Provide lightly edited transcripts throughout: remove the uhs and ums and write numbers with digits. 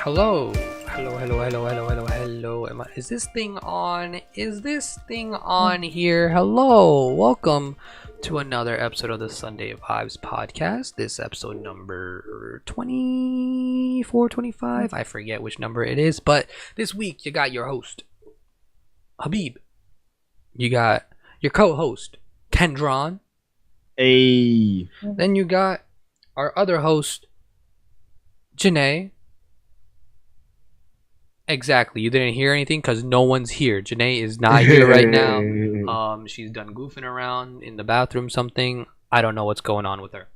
Hello. Is this thing on? Is this thing on here? Hello. Welcome to another episode of the Sunday Vibes podcast. This episode number 24, 25. I forget which number it is, but this week you got your host, Habib. You got your co-host, Kendron. Hey. Then you got our other host, Jenai. Exactly. You didn't hear anything because no one's here. Jenai is not here right now. She's done goofing around in the bathroom, something. I don't know what's going on with her.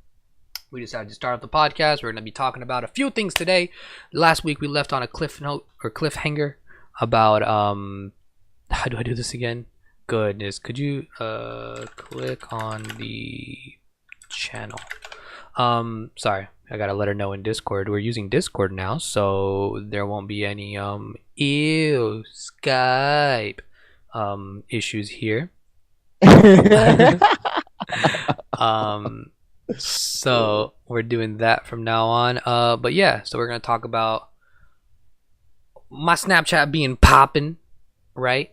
We decided to start up the podcast. We're going to be talking about a few things today. Last week we left on a cliff note or cliffhanger about how do I do this again? Goodness, could you click on the channel? Sorry, I gotta let her know in Discord. We're using Discord now, so there won't be any Skype issues here. So we're doing that from now on. But yeah, so we're gonna talk about my Snapchat being popping, right?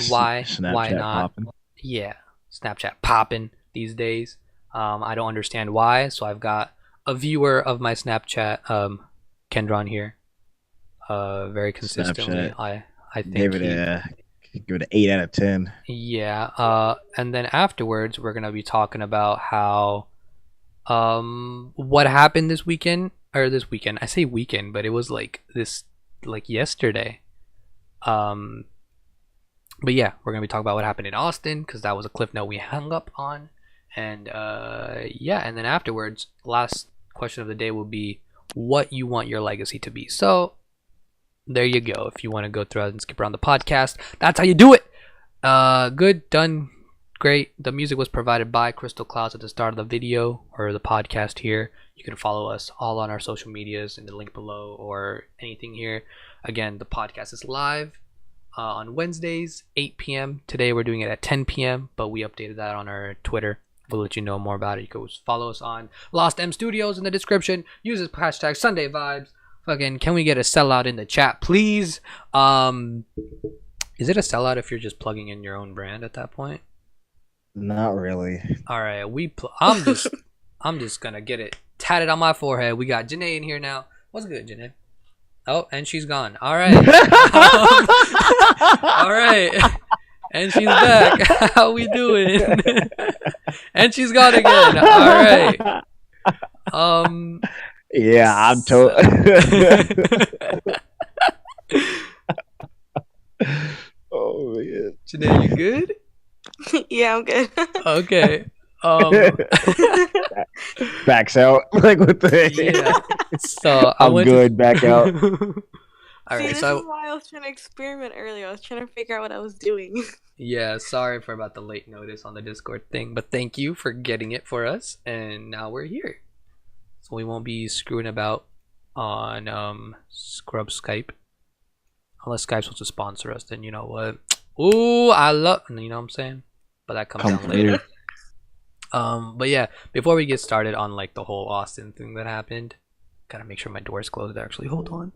Why not? Poppin'. Yeah, Snapchat popping these days. I don't understand why, so I've got a viewer of my Snapchat, Kendron here, very consistently. Snapchat. I think Give it an 8 out of 10. Yeah. And then afterwards we're gonna be talking about how what happened this weekend. I say weekend, but it was like yesterday. But yeah, we're gonna be talking about what happened in Austin because that was a cliff note we hung up on. And yeah, and then afterwards, last question of the day will be what you want your legacy to be. So there you go. If you want to go through and skip around the podcast, that's how you do it. Good, done, great. The music was provided by Crystal Clouds at the start of the video or the podcast here. You can follow us all on our social medias in the link below or anything here. Again, the podcast is live on Wednesdays, 8 p.m. Today we're doing it at 10 p.m., but we updated that on our Twitter. We'll let you know more about it. You can follow us on Lost M Studios in the description. Use this hashtag Sunday Vibes. Fucking, can we get a sellout in the chat, please? Is it a sellout if you're just plugging in your own brand at that point? Not really. All right, I'm just gonna get it tatted on my forehead. We got Jenai in here now. What's good, Jenai? Oh, and she's gone. All right. All right. And she's back. How we doing? And she's gone again. All right. Yeah, I'm Oh man. Jenai, you good? Yeah, I'm good. Okay. Backs out. Like what the heck? Yeah. So I'm good. Back out. All right. This So is why I was trying to experiment earlier. I was trying to figure out what I was doing. yeah, sorry for about the late notice on the Discord thing, but thank you for getting it for us, and now we're here. So we won't be screwing about on Scrub Skype. Unless Skype's supposed to sponsor us, then you know what? Ooh, I love, you know what I'm saying? But that comes down later. But yeah, before we get started on like the whole Austin thing that happened, gotta make sure my door's closed actually. Hold on.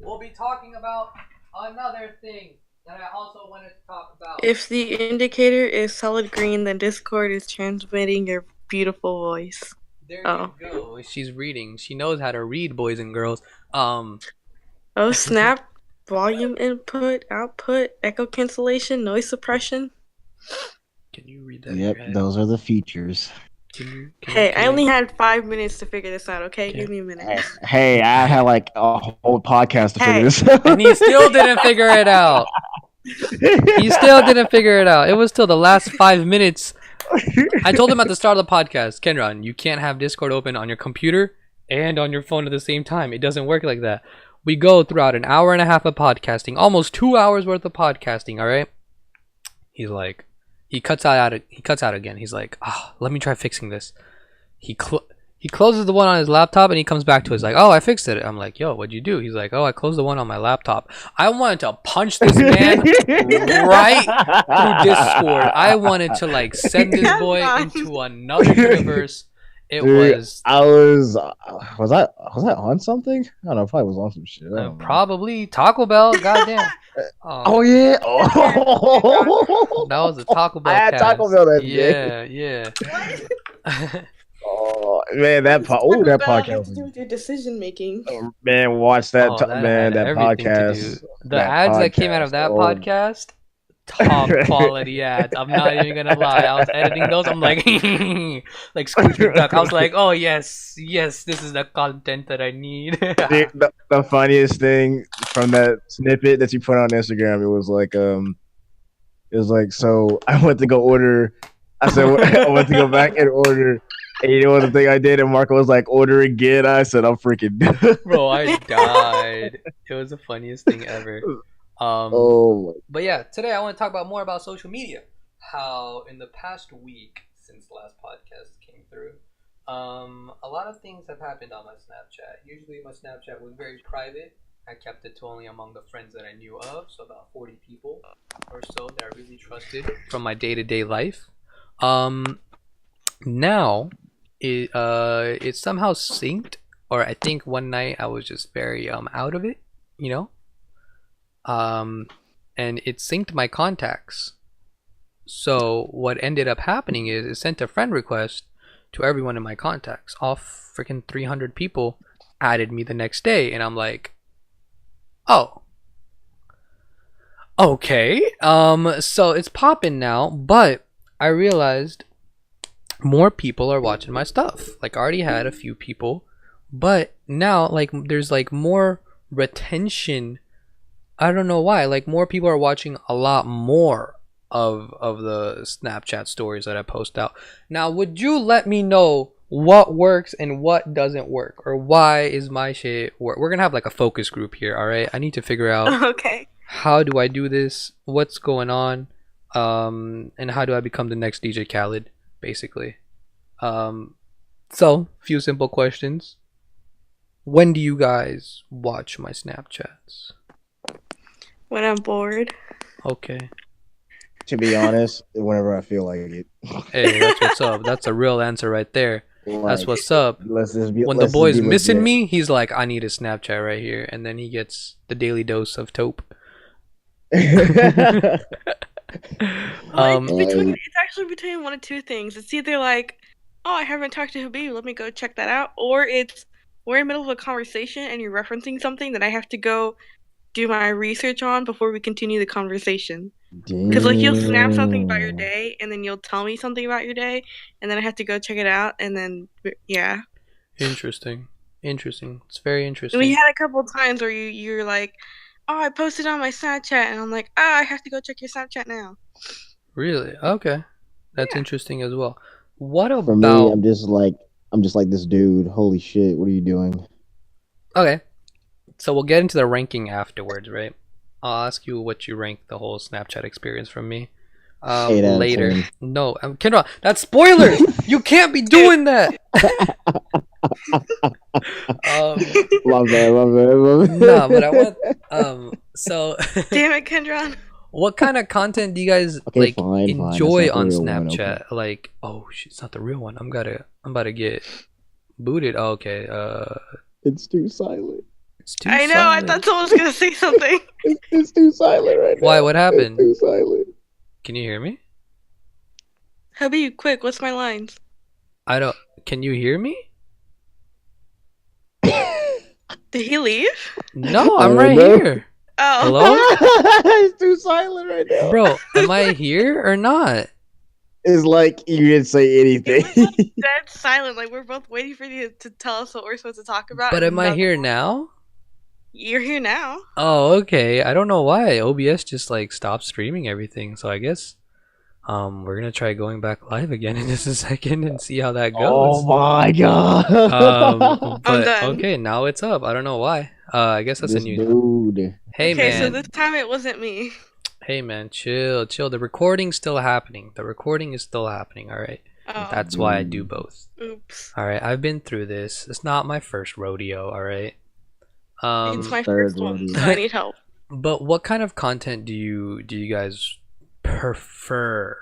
We'll be talking about another thing that I also wanted to talk about. If the indicator is solid green, then Discord is transmitting your beautiful voice. There you go. She's reading. She knows how to read, boys and girls. Oh, snap. Volume input, output, echo cancellation, noise suppression. Can you read that? Yep, those are the features. Hey, I only had 5 minutes to figure this out, okay? Give me a minute. Hey, I had like a whole podcast to figure this out. And he still didn't figure it out. He still didn't figure it out. It was still the last 5 minutes. I told him at the start of the podcast, Kendron, you can't have Discord open on your computer and on your phone at the same time. It doesn't work like that. We go throughout an hour and a half of podcasting, almost 2 hours worth of podcasting, all right? He's like, he cuts out again. He's like, let me try fixing this. He closes the one on his laptop and he comes back to us like, I fixed it. I'm like, yo, what'd you do? He's like, I closed the one on my laptop. I wanted to punch this man right through Discord. I wanted to like send this boy into another universe It Dude, was I was I on something? I don't know. Probably was on some shit. I don't know. probably Taco Bell. Goddamn. Oh Oh, yeah. that was a Taco I Bell had Taco cast. Bell that day. Yeah, yeah. What? Oh man, What does oh, Taco that Bell podcast have to was do with your decision making? man. Watch that Oh, that had that everything to do. podcast. The That ads that came out of podcast. that Oh. podcast, top quality ads. I'm not even gonna lie. I was editing those. I'm like, like Scrooge McDuck. I was like, oh yes, yes, this is the content that I need. The funniest thing from that snippet that you put on Instagram, it was like, so I went to go order. I said I went to go back and order. And you know what the thing I did? And Marco was like, order again. I said, I'm freaking done. Bro, I died. It was the funniest thing ever. Oh But yeah, today I want to talk about more about social media. How in the past week since the last podcast came through, a lot of things have happened on my Snapchat. Usually my Snapchat was very private. I kept it to only among the friends that I knew of, so about 40 people or so that I really trusted from my day-to-day life. Now it somehow synced, or I think one night I was just very out of it, you know. And it synced my contacts. So what ended up happening is it sent a friend request to everyone in my contacts. All freaking 300 people added me the next day, and I'm like, oh, okay. So it's popping now, but I realized more people are watching my stuff. Like I already had a few people, but now like there's like more retention. I don't know why. Like more people are watching a lot more of the Snapchat stories that I post out. Now, would you let me know what works and what doesn't work, or why is my shit work? We're gonna have like a focus group here, all right? I need to figure out Okay. how do I do this, what's going on, and how do I become the next DJ Khaled, basically. So few simple questions. When do you guys watch my Snapchats? When I'm bored. Okay. To be honest, whenever I feel like it. Hey, that's what's up. That's a real answer right there. That's Like, what's up. when When the boy's missing me, he's like, I need a Snapchat right here, and then he gets the daily dose of taupe. It's Hey. it's actually between one of two things. It's either like, oh, I haven't talked to Habib, let me go check that out, or it's we're in the middle of a conversation and you're referencing something that I have to go do my research on before we continue the conversation. Because like you'll snap something about your day and then you'll tell me something about your day and then I have to go check it out and then yeah. Interesting. Interesting. It's very And interesting. we had a couple of times where you're like, oh, I posted on my Snapchat, and I'm like, ah, I have to go check your Snapchat now. Really? Okay. That's Yeah. interesting as well. What For me, about... I'm just like this dude. Holy shit, what are you doing? Okay. So we'll get into the ranking afterwards, right? I'll ask you what you rank the whole Snapchat experience from me. 8 out of Later. 10. No, Kendron, that's spoilers! You can't be doing that! Love that. Nah, but I want... So... Damn it, Kendron. What kind of content do you guys Okay, like fine. enjoy That's not on the real one, Snapchat? okay. Like, oh shit, it's not the real one. I'm about to get booted. Oh, okay. It's too silent. It's too I know, silent. I thought someone was gonna say something. It's too silent right now. Why? What happened? It's too silent. Can you hear me? Habib, quick, what's my lines? I don't. Can you hear me? Did he leave? No, I'm right know. here. Oh. Hello? It's too silent right now. Bro, am I here or not? It's like you didn't say anything. Dead silent. Like we're both waiting for you to tell us what we're supposed to talk about. But and am I nothing. here now? You're here now. Oh, okay. I don't know why. OBS just like stopped streaming everything. So I guess we're gonna try going back live again in just a second and see how that goes. Oh my god. But done. okay, now it's up. I don't know why. I guess that's This a new. dude. Hey Okay, so man. this time it wasn't me. Hey man, chill. The recording's still happening. The recording is still happening. All right. Oh, That's why I do both. oops. All right. I've been through this. It's not my first rodeo. All right. It's my third first one, rodeo. so I need help. But what kind of content do you guys prefer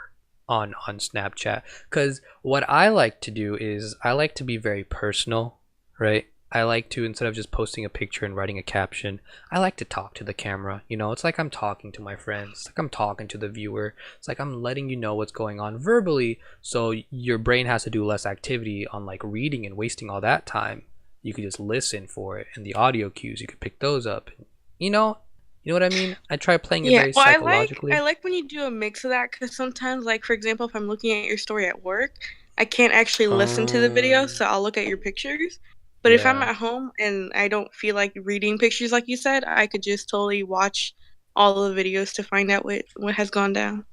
on Snapchat, because what I like to do is I like to be very personal, right? I like to, instead of just posting a picture and writing a caption, I like to talk to the camera. You know, it's like I'm talking to my friends. It's like I'm talking to the viewer. It's like I'm letting you know what's going on verbally, so your brain has to do less activity on like reading and wasting all that time. You could just listen for it, and the audio cues, you could pick those up. You know, you know what I mean? I try playing it Yeah, very well, psychologically. I like when you do a mix of that because sometimes, like for example, if I'm looking at your story at work, I can't actually listen to the video, so I'll look at your pictures. But if I'm Yeah, at home and I don't feel like reading pictures, like you said, I could just totally watch all the videos to find out what has gone down.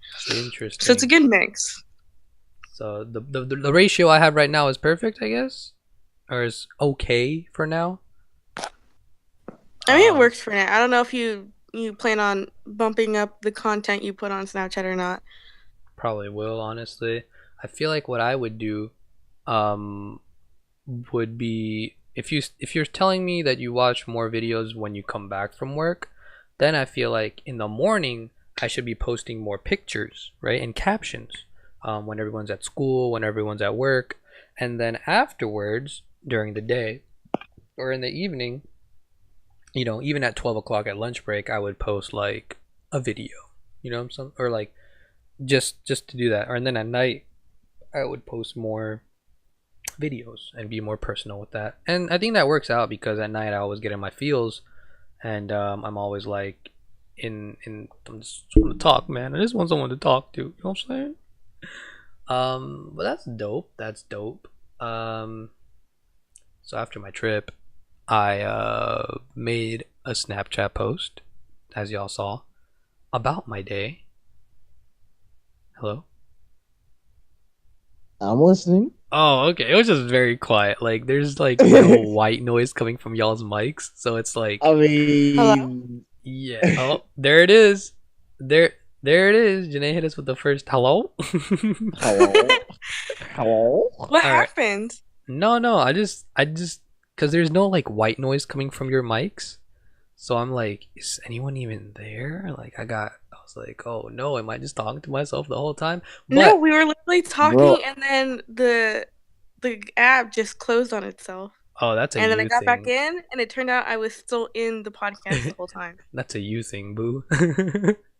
So it's a interesting. good mix. So the ratio I have right now is perfect, I guess, or is okay for now. I mean, it Um, works for now. I don't know if you plan on bumping up the content you put on Snapchat or not. Probably will, honestly. I feel like what I would do, um, would be if you're telling me that you watch more videos when you come back from work, then I feel like in the morning I should be posting more pictures, right, and captions, when everyone's at school, when everyone's at work, and then afterwards during the day or in the evening, you know, even at 12 o'clock at lunch break, I would post like a video, you know, some, or like just to do that, or and then at night I would post more videos and be more personal with that. And I think that works out because at night I always get in my feels, and I'm always like in I just want to talk, man. I just want someone to talk to. You know what I'm saying? But that's dope. That's dope. So after my trip, I made a Snapchat post, as y'all saw, about my day. Hello. I'm listening. Oh, okay. It was just very quiet. Like there's like little white noise coming from y'all's mics, so it's like, I Hello? mean, yeah. Oh, there it is. There it is. Jenai hit us with the first hello. hello, hello. What All right. happened? No. I just, cause there's no like white noise coming from your mics, so I'm like, is anyone even there? Like I was like, oh no, am I just talking to myself the whole time? No, But we were literally Bro, talking, and then the app just closed on itself. oh, that's a And then I you got back thing. in, and it turned out I was still in the podcast the whole time. That's a you thing, boo.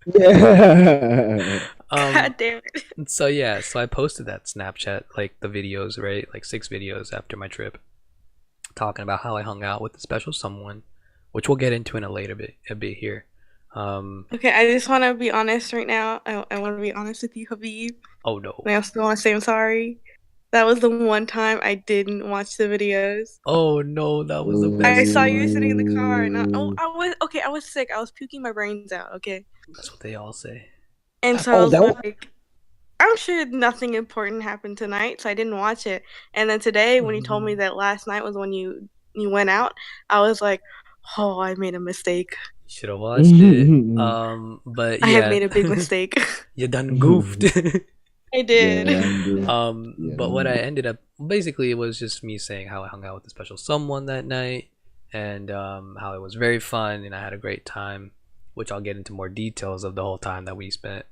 yeah. um God damn it. So yeah, so I posted that Snapchat, like the videos, right? Like 6 videos after my trip, talking about how I hung out with a special someone, which we'll get into in a bit here. Okay, I just want to be honest right now. I want to be honest with you, Habib. Oh no. And I also want to say I'm sorry. That was the one time I didn't watch the videos. Oh no, that was the I best saw you sitting in the part. car, and Ooh. I was okay. I was sick. I was puking my brains out. Okay, That's what they all say. and so I Oh, was that was. like, I'm sure nothing important happened tonight, so I didn't watch it. And then today, when you told me that last night was when you went out, I was like, oh, I made a mistake. Should have watched it. But I have yeah, made a big mistake. you done goofed. I Yeah, did. I'm good. Yeah, But what I'm I good. ended up basically, it was just me saying how I hung out with a special someone that night, and how it was very fun and I had a great time, which I'll get into more details of the whole time that we spent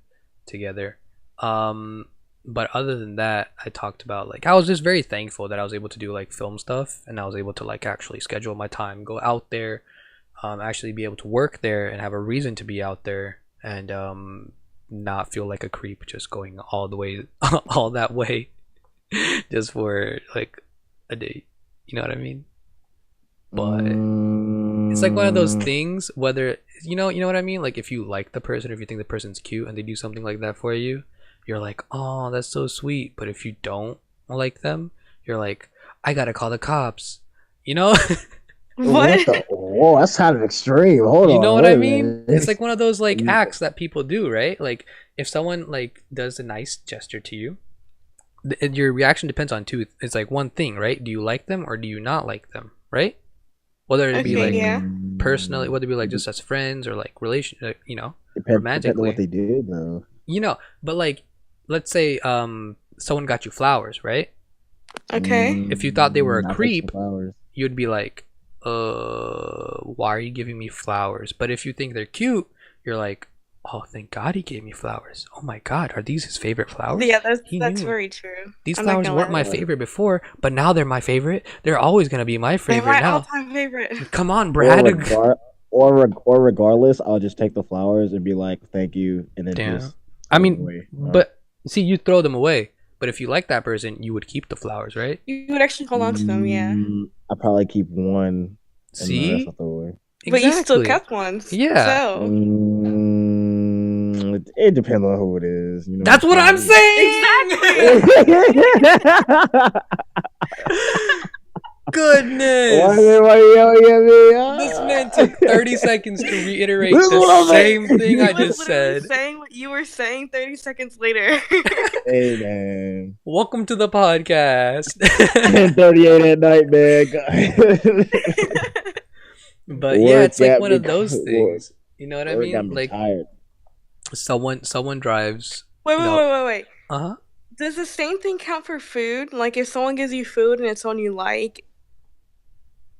together. Um, but other than that, I talked about like I was just very thankful that I was able to do like film stuff, and I was able to like actually schedule my time, go out there, actually be able to work there and have a reason to be out there, and not feel like a creep just going all the way all that way just for like a date. You know what I mean? But it's like one of those things, whether you know what I mean, like if you like the person, or if you think the person's cute and they do something like that for you, you're like, oh, that's so sweet. But if you don't like them, you're like, I gotta call the cops, you know. What What? the? Whoa, that's kind of extreme. Hold You know on, what wait I a mean? It's minute. like one of those like acts that people do, right? Like if someone like does a nice gesture to you, your reaction depends on two. It's like one thing, right? Do you like them or do you not like them, right? Whether it be Okay, like yeah. personally, whether it be like just as friends or like relation, you know, Depending on what romantically, they did, though. you know. But like, let's say someone got you flowers, right? Okay. If you thought they were a Not take some creep, flowers. you'd be like, why are you giving me flowers? But if you think they're cute, you're like, oh, thank God he gave me flowers. Oh my God, are these his favorite flowers? Yeah, He that's knew. very true. These I'm not flowers gonna weren't lie. my favorite before, but now they're my favorite. They're always gonna be my They're favorite my now. all-time favorite. Come on, Or, Brad. or regardless, I'll just take the flowers and be like, "Thank you," and then Damn. just I throw them mean, away. but see, you throw them away. But if you like that person, you would keep the flowers, right? You would actually hold on to them, yeah. I probably keep one, and the rest See, I'll throw away. But you still exactly. kept ones. Yeah. So It depends on who it is. You know That's what I'm saying. exactly. Goodness. Why you yelling at me? This man took 30 seconds to reiterate This is what the I'm same saying. thing I He was just literally said. saying what you were saying 30 seconds later. Hey man, Welcome to the podcast. 10:38 at night, man. But yeah, it's like got one me of those work- things. You know what I work got mean? me Like tired. someone drives. Wait. Uh-huh. Does the same thing count for food? Like if someone gives you food and it's someone you like,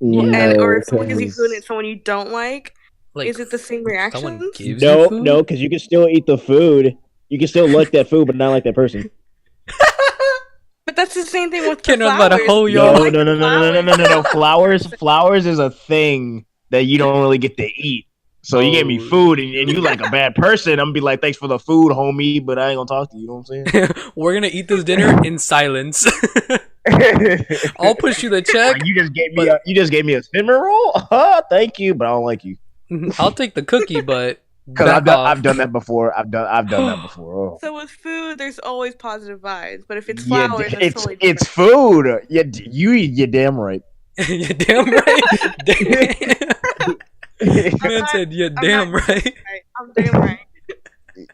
or if someone gives you food and it's someone you don't like, Like is it the same someone reaction? gives you food? No, because you can still eat the food. You can still like that food, but not like that person. But that's the same thing with the Kendron's about to flowers. hoe You y'all. like the flowers. Flowers is a thing that you don't really get to eat. So you gave me food and you like a bad person. I'm gonna be like, thanks for the food, homie, but I ain't gonna talk to you. You know what I'm saying? We're gonna eat this dinner in silence. I'll push you the check. Like, you just gave me a cinnamon roll. Thank you, but I don't like you. I'll take the cookie, but Because back off. I've done that before. I've done that before. Oh. So with food, there's always positive vibes, but if it's flowers, Yeah, it's totally it's different. food. Yeah, you damn right. You're damn right. Man said, "You're damn right." I'm damn right.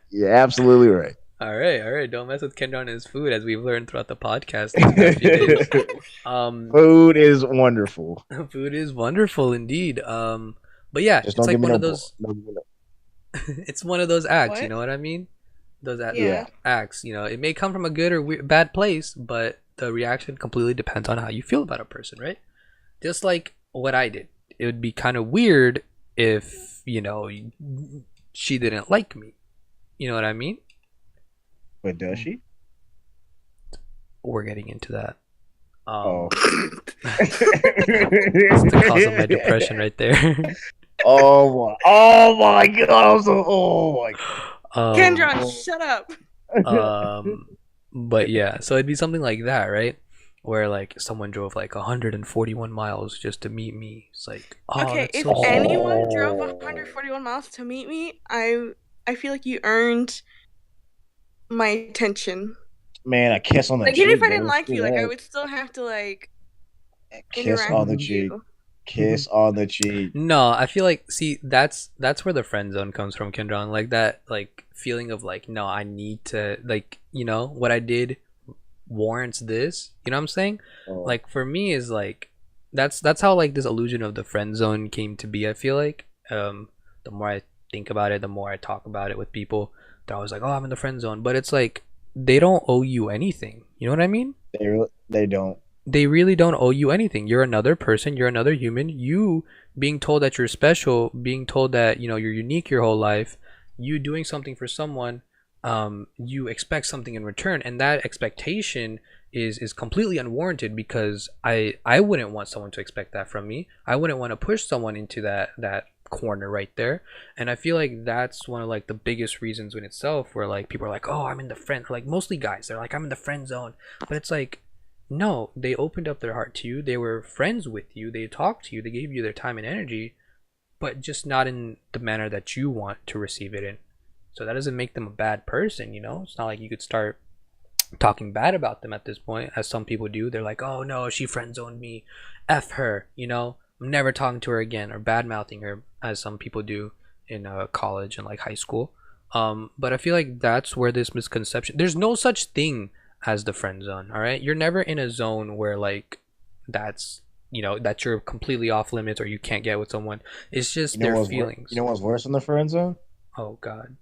You're absolutely right. All right. Don't mess with Kendron and his food, as we've learned throughout the podcast these past few days. Food is wonderful. Food is wonderful indeed. But yeah, Just it's don't like give me one no of those. no. It's one of those acts. You What? know what I mean? Those Yeah. acts. You know, it may come from a good or bad place, but the reaction completely depends on how you feel about a person, right? Just like what I did. It would be kind of weird if she didn't like me. You know what I mean? But does she? We're getting into that. Oh. That's the cause of my depression right there. Oh my god! Oh my god! Kendron, shut up. But yeah, so it'd be something like that, right? Where like someone drove like 141 miles just to meet me. It's like, oh, Okay, that's if so sweet. anyone drove 141 miles to meet me, I feel like you earned my attention. Man, a kiss on the Like cheek. even if I bro. didn't like you, like I Yeah. would still have to like Kiss interact on the with cheek. you. Kiss on the cheek. No, I feel like that's where the friend zone comes from, Kendron. Like that like feeling of like, no, I need to like, what I did warrants this. You know what I'm saying? Oh. Like for me is like that's how like this illusion of the friend zone came to be. I feel like the more I think about it, the more I talk about it with people, they're always like, oh, I'm in the friend zone. But it's like they don't owe you anything. You know what I mean? They don't. They really don't owe you anything. You're another person, you're another human. You being told that you're special, being told that you're unique your whole life, you doing something for someone, you expect something in return, and that expectation is completely unwarranted, because I wouldn't want someone to expect that from me. I wouldn't want to push someone into that corner right there. And I feel like that's one of like the biggest reasons in itself, where like people are like, oh, I'm in the friend, like mostly guys, they're like, I'm in the friend zone. But it's like, no, they opened up their heart to you, they were friends with you, they talked to you, they gave you their time and energy, but just not in the manner that you want to receive it in. So that doesn't make them a bad person. It's not like you could start talking bad about them at this point, as some people do. They're like, oh no, she friend zoned me, F her, I'm never talking to her again, or bad mouthing her, as some people do in college and like high school. But I feel like that's where this misconception, there's no such thing as the friend zone. All right, you're never in a zone where like that's that you're completely off limits or you can't get with someone. It's just their feelings. You know what's worse in the friend zone? Oh god.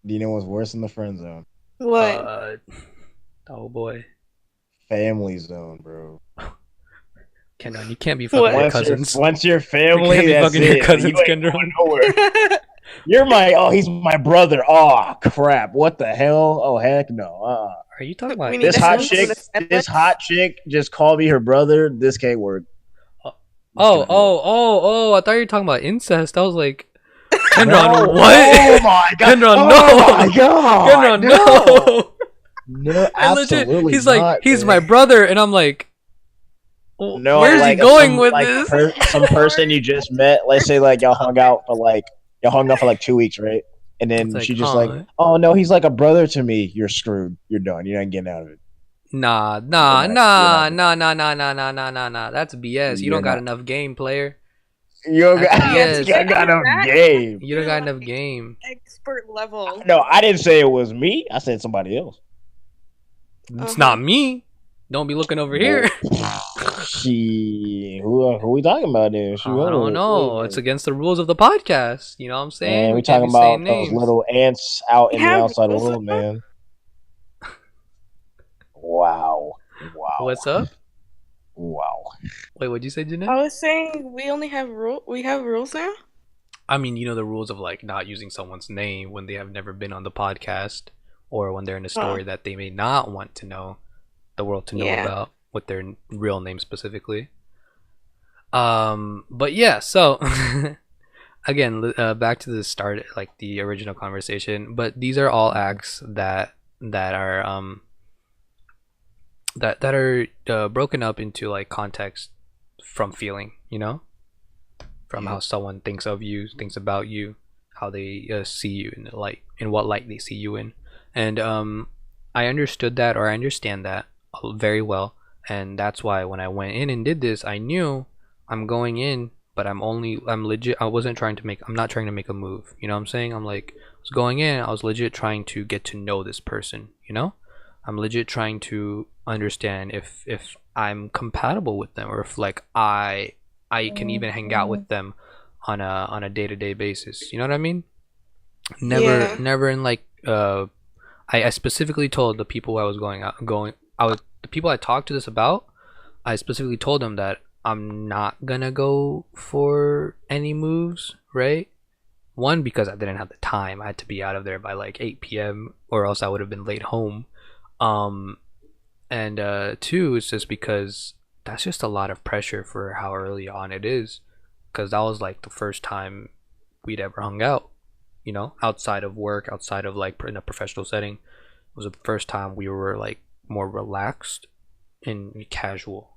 Do you know what's worse in the friend zone? What? Oh boy. Family zone, bro. Kendron, you can't be fucking your cousins. Once your family, you can't be that's fucking it. your cousins, You ain't Kendron. going nowhere. He's my brother. Oh crap! What the hell? Oh heck no! Are you talking about We need This to hot have incest? chick, an this aesthetics. hot chick just called me her brother. This can't work. Oh, This oh, cannot work. oh! I thought you were talking about incest. I was like, No! Kendron, Oh what? my god! Kendron, Oh no! my god! Kendron, No! no! No, And legit, absolutely he's like, not. he's my Man. brother, and I'm like, No, where's he like going some with like this? some person you just met. Let's say like y'all hung out for like 2 weeks, right? And It's then like, she just like, huh? oh no, he's like a brother to me. You're screwed. You're done. You're not getting out of it. Nah, You're nah, not. You're nah, not. nah, nah, nah, nah, nah, nah, nah, nah. That's BS. You You're don't got not. enough game, player. You don't That's got. Yeah, to BS. You get got to no that, game. You don't you're got enough like game. expert level. No, I didn't say it was me. I said somebody else. It's not me. Don't be looking over here. Who we talking about then? I don't know. It's against the rules of the podcast. You know what I'm saying? Man, We we can't talking be saying about those names. little ants out We in the have outside rules world, now? man. Wow. What's up? Wow. Wait, what'd you say, Jenai? I was saying we only have we have rules now. I mean, you know the rules of like not using someone's name when they have never been on the podcast, or when they're in a story that they may not want to know the world to know Yeah. about with their real name specifically. But yeah, so again, back to the start, like the original conversation. But these are all acts that are that are broken up into like context from feeling, you know, from how someone thinks of you, thinks about you, how they see you in the light, in what light they see you in. And I understood that, or I understand that very well, and that's why when I went in and did this, I knew I'm going in, but I'm legit. I'm not trying to make a move. You know what I'm saying? I'm like, I was going in, I was legit trying to get to know this person. You know, I'm legit trying to understand if I'm compatible with them, or if like I can even hang out with them on a day-to-day basis. You know what I mean? Yeah. Never in like I specifically told the people the people I talked to this about, I specifically told them that I'm not gonna go for any moves, right? One, because I didn't have the time. I had to be out of there by like 8 p.m. or else I would have been late home. Um, and two, it's just because that's just a lot of pressure for how early on it is. Because that was like the first time we'd ever hung out, you know, outside of work, outside of like in a professional setting. It was the first time we were like more relaxed and casual.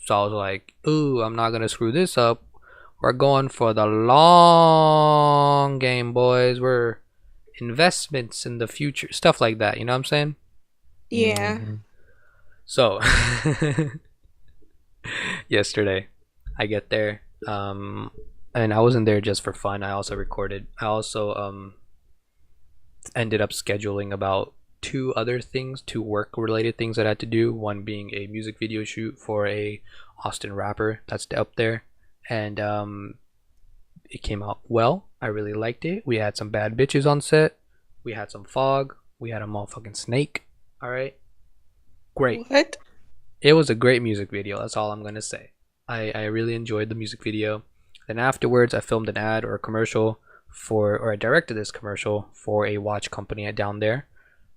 So I was like, ooh, I'm not gonna screw this up. We're going for the long game, boys. We're investments in the future, stuff like that. You know what I'm saying? Yeah. Mm-hmm. So yesterday, I get there, and I wasn't there just for fun. I also recorded. I also ended up scheduling about two other things, two work related things that I had to do, one being a music video shoot for a Austin rapper that's up there, and it came out well. I really liked it. We had some bad bitches on set, we had some fog, we had a motherfucking snake. All right, great. What? It was a great music video, that's all I'm gonna say. I really enjoyed the music video. Then afterwards I filmed an ad or a commercial or I directed this commercial for a watch company down there.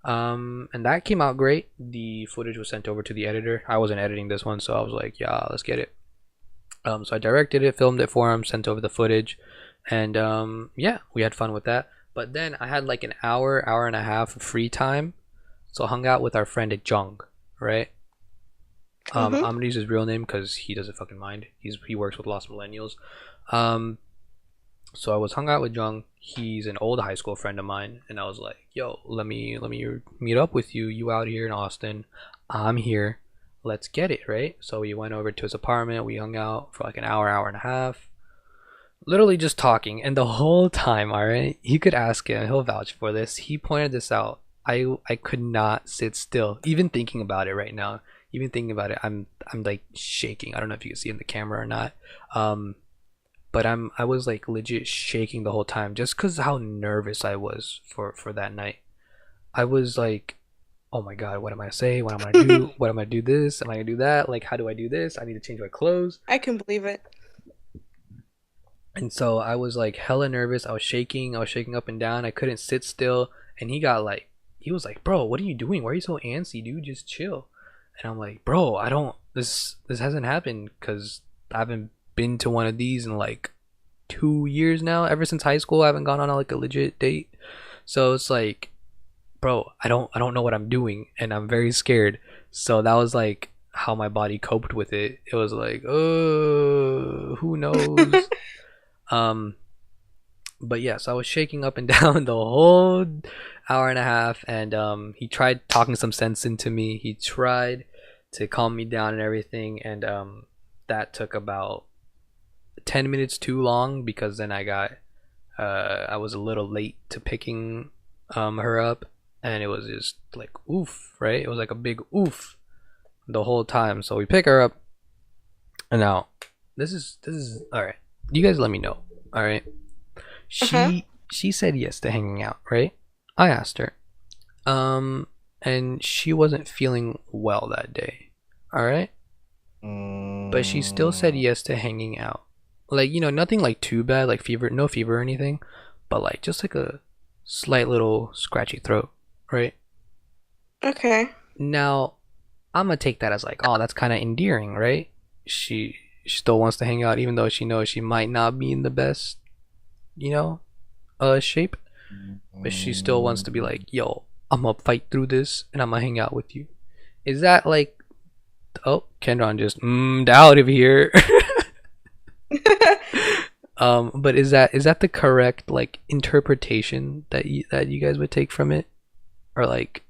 And that came out great. The footage was sent over to the editor. I wasn't editing this one, so I was like, yeah, let's get it. So I directed it, filmed it for him, sent over the footage, and yeah, we had fun with that. But then I had like an hour and a half of free time, so I hung out with our friend at Jung, right? I'm gonna use his real name because he doesn't fucking mind. He works with Lost Millennials. So I was hung out with Jung. He's an old high school friend of mine, and I was like, "Yo, let me meet up with you. You out here in Austin, I'm here. Let's get it, right?" So we went over to his apartment. We hung out for like an hour and a half, literally just talking. And the whole time, all right, you could ask him. He'll vouch for this. He pointed this out. I could not sit still, even thinking about it right now. Even thinking about it, I'm like shaking. I don't know if you can see in the camera or not. But I was like legit shaking the whole time just because how nervous I was for that night. I was like, oh my god, what am I gonna say? What am I gonna do? What am I gonna do this? Am I gonna do that? Like, how do I do this? I need to change my clothes. I can believe it. And so I was like hella nervous. I was shaking up and down. I couldn't sit still. And he was like, bro, what are you doing? Why are you so antsy, dude? Just chill. And I'm like, bro, I don't, this hasn't happened because I haven't been to one of these in like 2 years now. Ever since high school, I haven't gone on like a legit date. So it's like, bro, I don't know what I'm doing and I'm very scared. So that was like how my body coped with it. It was like, oh, who knows? Um, but yes, I was shaking up and down the whole hour and a half, and he tried talking some sense into me. He tried to calm me down and everything, and that took about 10 minutes too long because then I was a little late to picking her up, and it was just like oof, right? It was like a big oof the whole time. So we pick her up, and now this is all right. You guys let me know. All right. Uh-huh. She said yes to hanging out, right? I asked her. And she wasn't feeling well that day. All right? But she still said yes to hanging out. Like, nothing like too bad, like fever, no fever or anything, but like just like a slight little scratchy throat, right? Okay. Now, I'm gonna take that as like, oh, that's kind of endearing, right? She still wants to hang out even though she knows she might not be in the best, you know, shape, but she still wants to be like, yo, I'm gonna fight through this and I'm gonna hang out with you. Is that like, oh, Kendron just out of here. But is that the correct like interpretation that you guys would take from it, or like,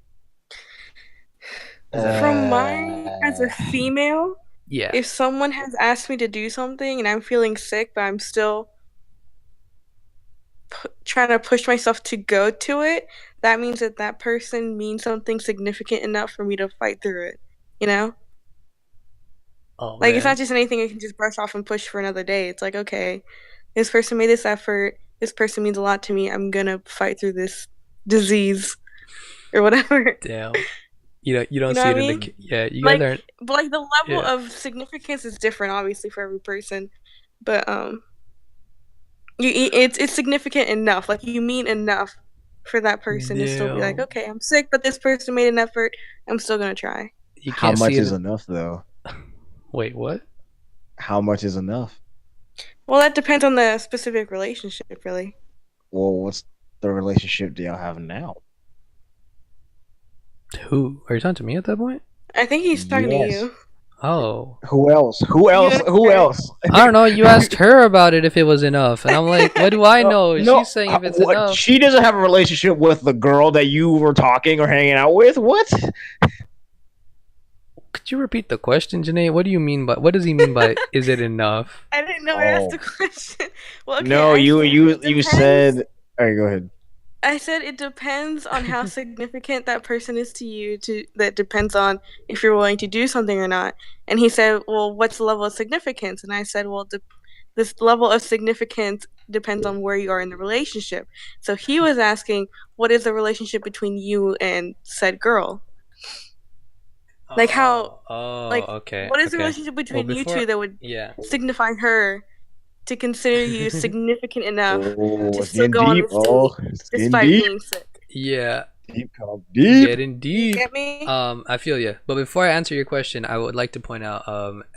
is that From mine as a female, yeah? if someone has asked me to do something and I'm feeling sick, but I'm still trying to push myself to go to it, that means that that person means something significant enough for me to fight through it. You know? Oh Like, it's man, not just anything I can just brush off and push for another day. It's like, okay, this person made this effort. This person means a lot to me. I'm gonna fight through this disease or whatever. damn. You You don't know see what I it in the mean? yeah. You guys Like, aren't but like the level yeah. of significance is different, obviously, for every person. But it's significant enough. Like, you mean enough for that person to still be like, Damn. okay, I'm sick, but this person made an effort. I'm still gonna try. You How can't see much it is in, enough though? wait, what? How much is enough? Well, that depends on the specific relationship, really. Well, what's the relationship do y'all have now? Who are you talking to me at that point? I think he's talking to Yes. you. Oh, Who else? Who You else? and Who her. else? I don't know. You asked her about it if it was enough, and I'm like, what do I No, know? no. She's saying if it's What? enough. She doesn't have a relationship with the girl that you were talking or hanging out with. What? Could you repeat the question, Jenai? What do you mean by? What does he mean by? Is it enough? I didn't know I asked the Oh question. Well, okay, no, I you said you it you depends. said. All right, go ahead. I said it depends on how significant that person is to you. That depends on if you're willing to do something or not. And he said, "Well, what's the level of significance?" And I said, "Well, this level of significance depends on where you are in the relationship." So he was asking, "What is the relationship between you and said girl? Like how, like, Okay, what is the okay. relationship Well, between you before, two that would yeah. signify her to consider you significant enough Oh, to it's still getting go on deep. this Oh, date it's getting despite deep. being sick?" Yeah, Deep, come deep. getting You deep. get me? I feel you. But before I answer your question, I would like to point out,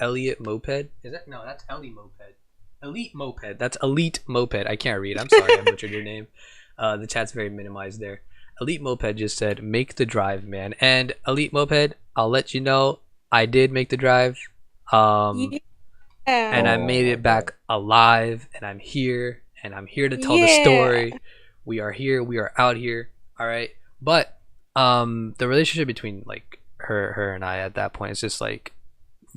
Elliot Moped. Is that no? That's Ellie Moped. Elite Moped. That's Elite Moped. I can't read. I'm sorry, I butchered your name. The chat's very minimized there. Elite Moped just said, "Make the drive, man." And Elite Moped, I'll let you know, I did make the drive. Um, and Yeah. I made it Oh, back alive, and I'm here, and I'm here to tell the Yeah. story. We are here. We are out here. All right. But the relationship between like her and I at that point is just like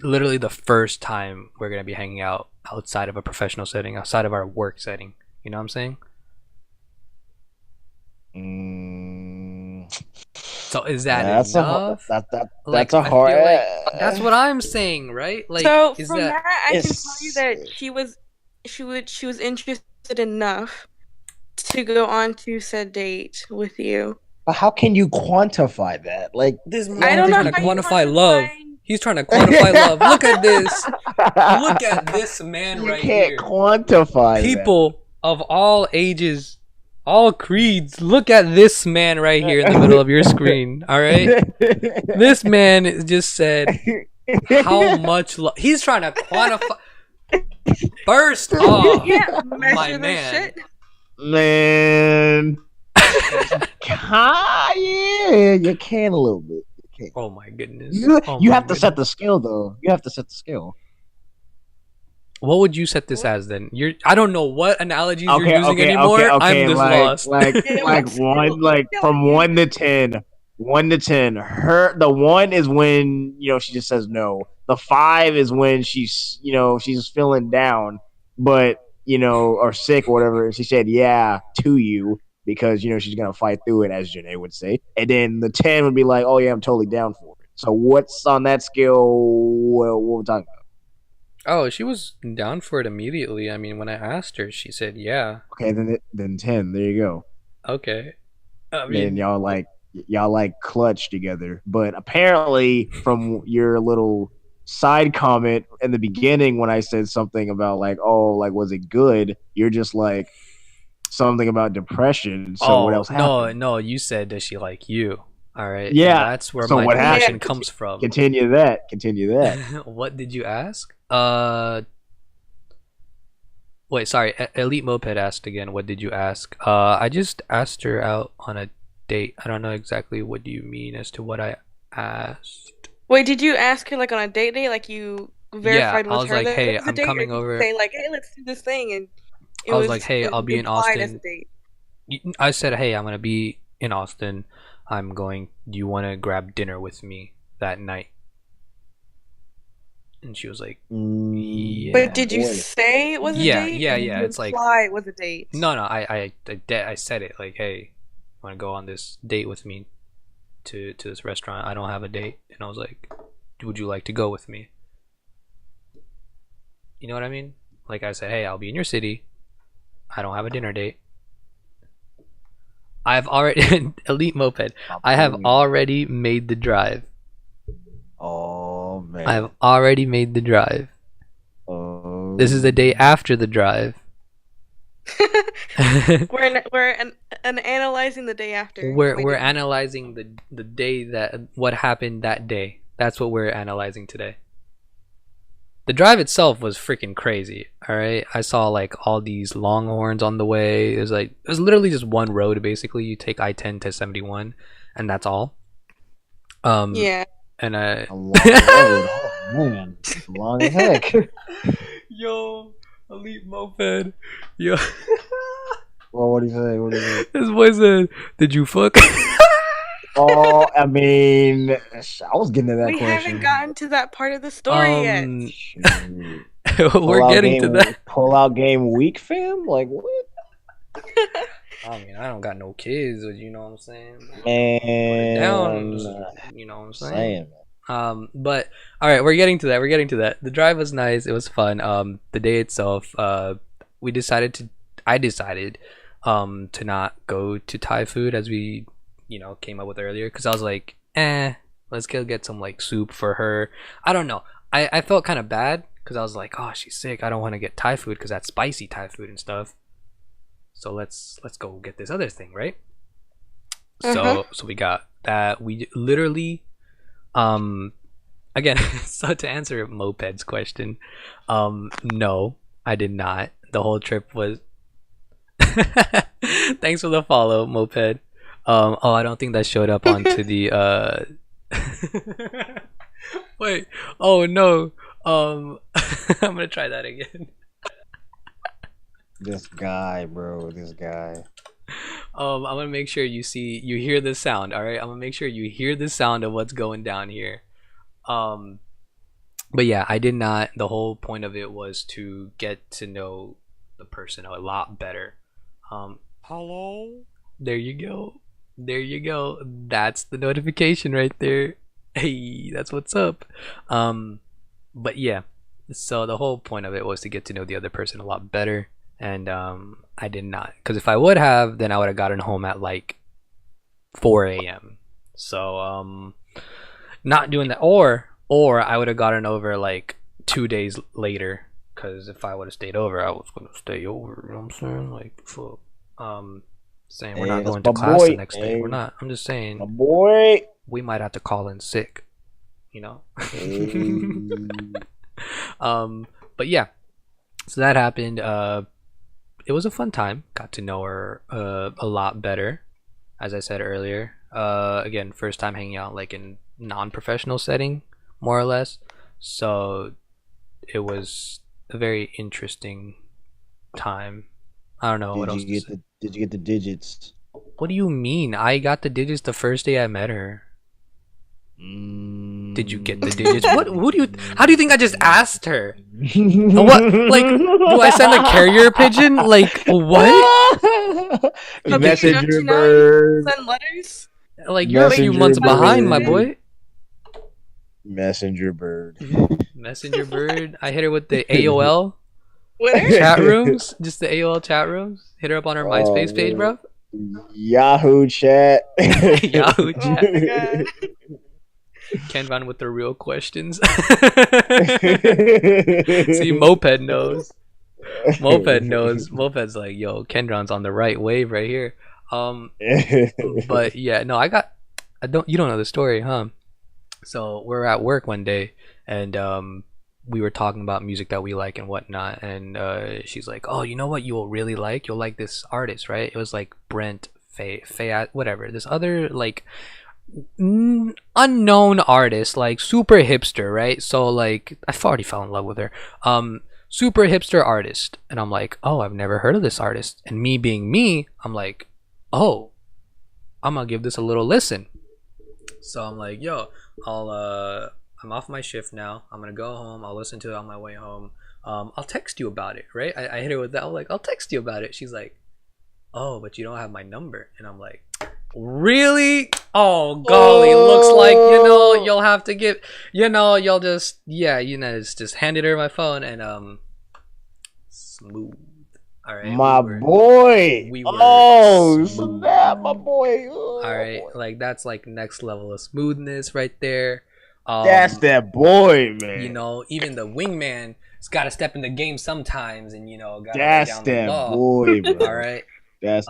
literally the first time we're gonna be hanging out outside of a professional setting, outside of our work setting. You know what I'm saying? mm, So is that that's a hard. enough? That's Like a I hard. feel like that's what I'm saying, right? Like So is from that that, I can tell you It's. that she was interested enough to go on to said date with you. But how can you quantify that? Like, this I like don't motherfucker's know trying to how you quantify love? quantify. He's trying to quantify love. Look at this. Look at this man You right can't here. quantify People of all ages, all creeds, look at this man right here in the middle of your screen. All right, that. this man just said how much he's trying to quantify. First off, Yeah, my measure this man. shit. Man. Yeah, you can a little bit. You can. Oh my goodness. You, Oh you my have to set the goodness. scale, though. You have to set the scale. What would you set this as then? I don't know what analogies you're Okay, using okay, anymore. okay, okay. I'm just Like, lost. like from 1 to 10. 1 to 10. The 1 is when she just says no. The 5 is when she's feeling down, but or sick or whatever. And she said yeah to you because she's gonna fight through it, as Jenai would say. And then the 10 would be like, oh yeah, I'm totally down for it. So what's on that scale? What we're talking about? Oh, she was down for it immediately. I mean, when I asked her, she said yeah. Okay, then 10. There you go. Okay. I Then mean, y'all like clutch together. But apparently, from your little side comment in the beginning when I said something about like, oh, like was it good? You're just like something about depression. So what oh else happened? no, you said does she like you? All right. Yeah. And that's where So my what depression happened? comes from. Continue that. Continue that. What did you ask? Wait, sorry. Elite Moped asked again. What did you ask? I just asked her out on a date. I don't know exactly what do you mean as to what I asked. Wait, did you ask her like on a date? Like you verified I with was her like, that hey, it was a I'm date, coming or did you over. say like, hey, let's do this thing, and it I was like, hey, I'll be in implied as a Austin. date. I said, hey, I'm gonna be in Austin. I'm going. Do you want to grab dinner with me that night? And she was like, yeah. But did you say it was a Yeah, date? yeah, Or did yeah. you It's like imply it was a date. no, I said it like, hey, want to go on this date with me to this restaurant? I don't have a date, and I was like, would you like to go with me? You know what I mean? Like I said, hey, I'll be in your city. I don't have a dinner date. I've already Elite Moped. I have already made the drive. Oh man. I've already made the drive. Oh. This is the day after the drive. we're analyzing the day after. We're analyzing the day that what happened that day. That's what we're analyzing today. The drive itself was freaking crazy. All right, I saw like all these longhorns on the way. It was literally just one road. Basically, you take I-10 to 71, and that's all. Yeah. And a long road. Oh man, it's long as heck. Yo, Elite Moped. Yo. Well, what do you say? What do you say? This boy said, "Did you fuck?" Oh, I mean, I was getting to that We question. haven't gotten to that part of the story yet. We're getting to that. Pull out game week, fam. Like what? I mean, I don't got no kids, you know what I'm saying? Man, Down, you know what I'm saying? But all right, we're getting to that. The drive was nice. It was fun. The day itself, I decided to not go to Thai food as we came up with earlier, because I was like, let's go get some like soup for her. I don't know. I felt kind of bad because I was like, oh, she's sick. I don't want to get Thai food because that's spicy Thai food and stuff. So let's go get this other thing, right? So we got that. We literally, again, so to answer Moped's question, no, I did not. The whole trip was. Thanks for the follow, Moped. Oh, I don't think that showed up onto the Wait. Oh no. I'm gonna try that again. This guy, bro. This guy. I'm gonna make sure you hear the sound. All right. I'm gonna make sure you hear the sound of what's going down here. But yeah, I did not. The whole point of it was to get to know the person a lot better. Hello. There you go. That's the notification right there. Hey, that's what's up. But yeah, so the whole point of it was to get to know the other person a lot better, and I did not, because if I would have, then I would have gotten home at like 4 a.m. So not doing that, or I would have gotten over like 2 days later. Because if I would have stayed over, I was gonna stay over. You know what I'm saying? Like, fuck. Saying we're not Hey, that's going to my class the boy. next day. We're Hey, not. I'm just my saying boy. we might have to call in sick. You know. Hey. But yeah. So that happened. It was a fun time. Got to know her a lot better, as I said earlier. Again, first time hanging out like in non-professional setting, more or less. So it was a very interesting time. I don't know what else to say. Did you get the digits? What do you mean? I got the digits the first day I met her. Did you get the digits? What? Who do you? How do you think I just asked her? What? Like, do I send a carrier pigeon? Like, what? Messenger bird. Send letters. Like, you're a few months behind, my boy. Messenger bird. Messenger bird. I hit her with the AOL Twitter? chat rooms. Just the AOL chat rooms. Hit her up on her MySpace page, bro. Yahoo chat. Yahoo Oh my chat. god. Kendron with the real questions. See, Moped knows. Moped knows. Moped's like, yo, Kendron's on the right wave right here. But yeah, no, you don't know the story, huh? So we're at work one day, and we were talking about music that we like and whatnot, and she's like, oh, you know what you will really like? You'll like this artist, right? It was like Brent Faye, whatever, this other like unknown artist, like super hipster, right? So like I've already fell in love with her. Super hipster artist, and I'm like, oh, I've never heard of this artist. And me being me, I'm like, oh, I'm gonna give this a little listen. So I'm like, yo, I'm off my shift now. I'm gonna go home. I'll listen to it on my way home. I'll text you about it, right? I hit her with that. I'm like, I'll text you about it. She's like, oh, but you don't have my number. And I'm like, really? Oh golly, looks like you'll have to get, you'll just just handed her my phone, and smooth. All right, my boy. We were smooth. Snap, my boy. Oh, all right, like that's like next level of smoothness right there. That's that boy, man. Even the wingman has got to step in the game sometimes, and got to that's down the that law. boy, bro. All right, that's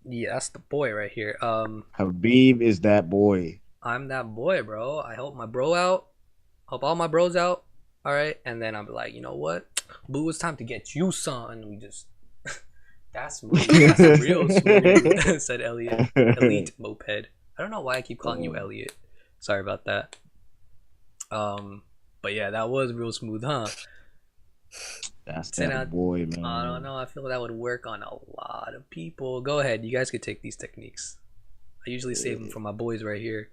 yeah, that's the boy right here. Habib is that boy. I'm that boy, bro. I help my bro out, help all my bros out. All right, and then I'm like, you know what, boo, it's time to get you, son. We just that's smooth. That's a real smooth. Said Elliot. Elite Moped. I don't know why I keep calling you Elliot. Sorry about that. But yeah, that was real smooth, huh? That's that boy, man. I don't know. I feel that would work on a lot of people. Go ahead. You guys could take these techniques. I usually save them for my boys right here.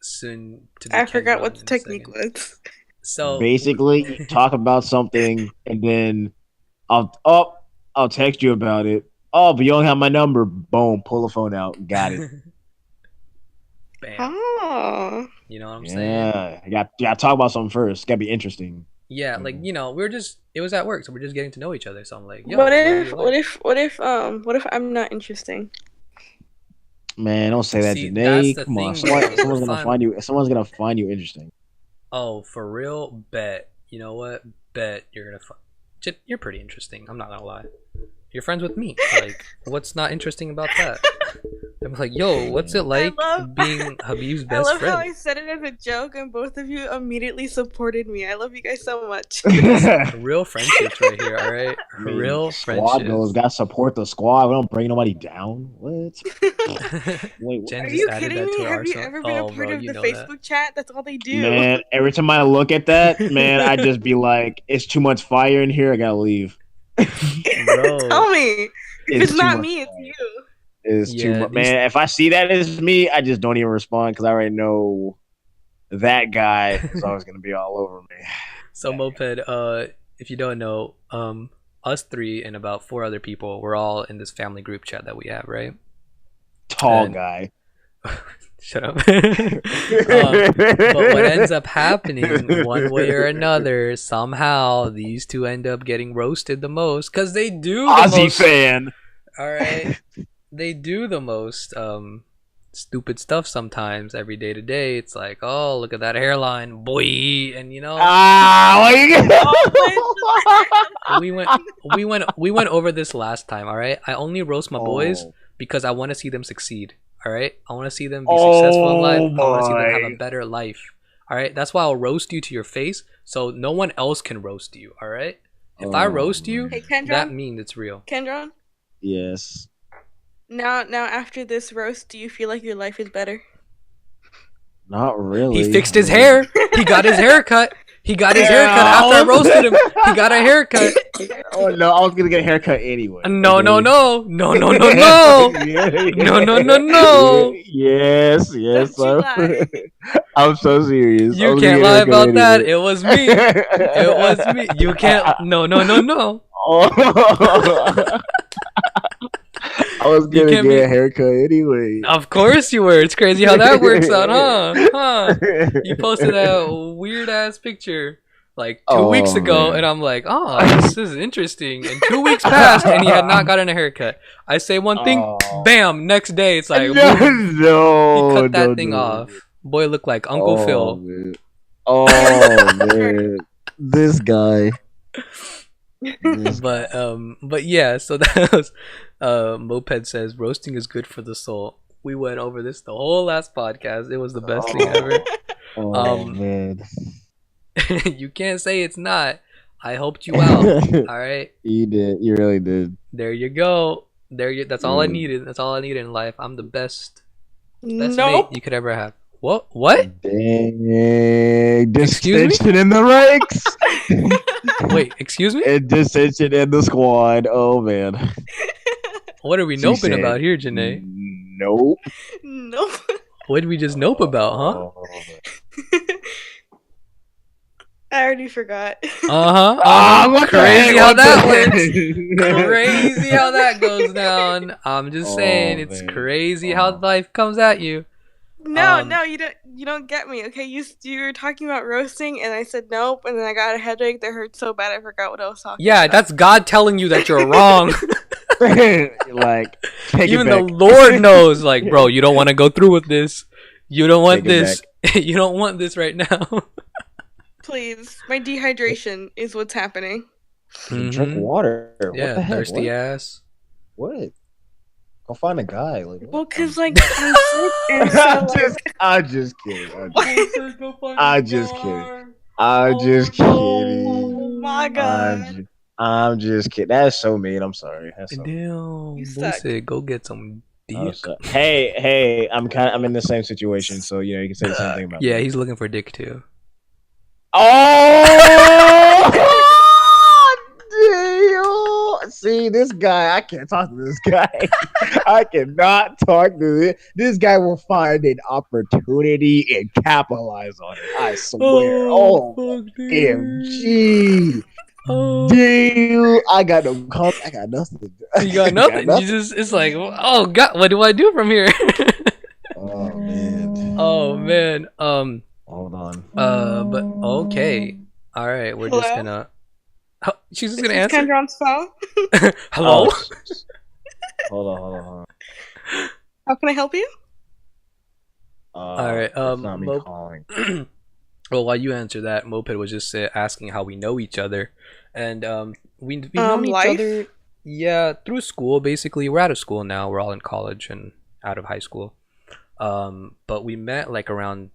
Soon to be I forgot Kendron what the in a technique second. was. So basically, you talk about something, and then I'll text you about it. Oh, but you don't have my number. Boom, pull the phone out. Got it. Bam. Oh. You know what I'm saying? Yeah, you gotta talk about something first. It's gotta be interesting. Yeah, like it was at work, so we're just getting to know each other. So I'm like, yo, What if I'm not interesting? Man, don't say that, See, Jenai. that's the Come on, thing, someone's gonna find you. Someone's gonna find you interesting. Oh, for real? Bet. You know what? Bet you're gonna find. You're pretty interesting. I'm not gonna lie. You're friends with me. Like, what's not interesting about that? I'm like, yo, what's it like being Habib's best I love friend? how I said it as a joke, and both of you immediately supported me. I love you guys so much. Real friendships right here, all right? Real squad friendships. goes, gotta support the squad. We don't bring nobody down. What? Wait, Jen Are just you added kidding that to me? our Have you arsenal. ever been a part bro, of you the know Facebook chat? That's all they do. man, every time I look at that, man, I just be like, it's too much fire in here. I gotta leave. Bro. Tell me. If it's not me, it's you. It's too much, man. If I see that as me, I just don't even respond because I already know that guy is always gonna be all over me. So Moped, if you don't know, us three and about 4 other people, we're all in this family group chat that we have, right? Tall guy. Shut up. But what ends up happening, one way or another, somehow these two end up getting roasted the most because they do the Aussie most. fan. All right, they do the most stupid stuff sometimes. Every day to day, it's like, oh, look at that hairline, boy, and you know. What you We went over this last time. All right, I only roast my boys because I want to see them succeed. All right, I want to see them be successful in life. I want to see them have a better life. All right, that's why I'll roast you to your face, so no one else can roast you. All right, if I roast you, hey, Kendron, that means it's real. Kendron. Yes. Now, after this roast, do you feel like your life is better? Not really. He fixed his hair. He got his hair cut. He got his hair cut after I roasted him. He got a haircut. Oh no, I was gonna get a haircut anyway. No. No. No. Yes. I'm so serious. You can't lie about that. It was me. It was me. You can't. No. I was gonna get a haircut anyway. Of course you were. It's crazy how that works out, huh? You posted a weird ass picture like 2 weeks ago, man. And I'm like, oh, this is interesting. And 2 weeks passed, and he had not gotten a haircut. I say one thing, bam, next day it's like, no, he cut that thing off. Boy looked like Uncle Phil. Man. Oh man, this guy. But yeah, so that was Moped says roasting is good for the soul. We went over this the whole last podcast. It was the best thing ever. Man. You can't say it's not. I helped you out. All right. You did. You really did. There you go. That's all I needed. That's all I needed in life. I'm the best mate you could ever have. What? Dang. Dissension in the ranks. Wait, excuse me? And dissension in the squad. Oh man. What are we noping about here, Jenai? Nope. What did we just nope about, huh? I already forgot. Crazy how that works. Crazy how that goes down. I'm just saying, it's crazy how life comes at you. No, you don't get me. Okay, you were talking about roasting, and I said nope, and then I got a headache that hurt so bad I forgot what I was talking about. Yeah, that's God telling you that you're wrong. Like, even the Lord knows, like, bro, you don't want to go through with this. You don't want this. You don't want this right now. Please, my dehydration is what's happening. Drink water. Yeah, what the heck? Thirsty ass. What? Go find a guy. Like, well, cause like I'm sick and so, I'm just kidding. I'm just kidding. Oh my god. I'm just kidding. That's so mean. I'm sorry. That's so damn. Boy said, go get some dick. Hey, I'm in the same situation, so you can say the same thing about me. Yeah, he's looking for dick too. Oh! Damn! See, this guy, I can't talk to this guy. I cannot talk to this guy. Will find an opportunity and capitalize on it. I swear. OMG. Damn! I got no I got nothing. You got nothing. You just, it's like, oh god, what do I do from here? Oh man. Hold on. But okay. All right, we're just gonna. She's just gonna answer. Kendron's phone. Hello. Hold on. How can I help you? All right. It's not me calling. Well, while you answer that, Moped was just asking how we know each other, and we've known each other. Yeah, through school. Basically, we're out of school now. We're all in college and out of high school. But we met like around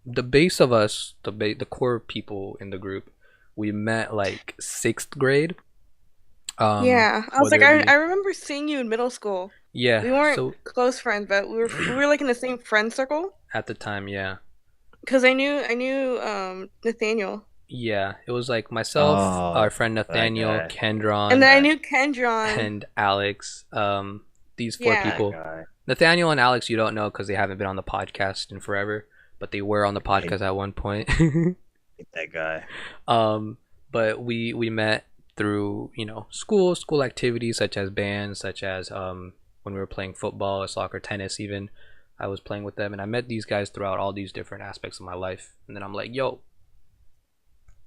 the base of us, the core people in the group. We met like 6th grade. Yeah, I was like, I remember seeing you in middle school. Yeah, we weren't close friends, but we were like in the same friend circle at the time. Yeah, because I knew Nathaniel. Yeah, it was like myself, our friend Nathaniel, Kendron, and then I knew Kendron and Alex. These 4 people. Nathaniel and Alex, you don't know because they haven't been on the podcast in forever, but they were on the podcast at one point. That guy. But we met through school activities such as bands, such as when we were playing football, soccer, tennis. Even I was playing with them, and I met these guys throughout all these different aspects of my life. And then I'm like, yo,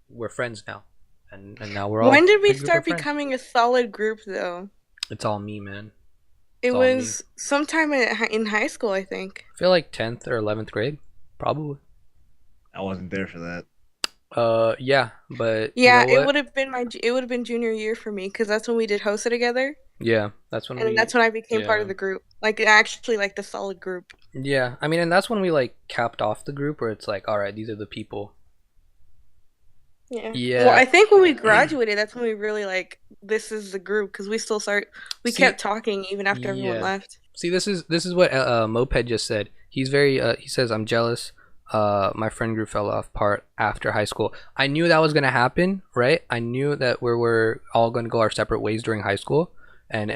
we're friends now, and now we're all. When did we start becoming a solid group, though? It's all me, man. It It's all me. was sometime in high school, I think. I feel like 10th or 11th grade, probably. I wasn't there for that. Yeah, but you Yeah, know it what? would have been junior year for me because that's when we did HOSA together, Yeah, that's when and that's when I became part yeah. of the group. Like actually, like the solid group. Yeah, I mean, and that's when we like capped off the group where it's like, all right, these are the people. Yeah. Well, Yeah, I think when we graduated, that's when we really like this is the group because we see, kept talking even after everyone yeah. left. See, this is what Moped just said. He's very he says I'm jealous. My friend group fell off part after high school. I knew that was gonna happen, right? I knew that we were all gonna go our separate ways during high school, and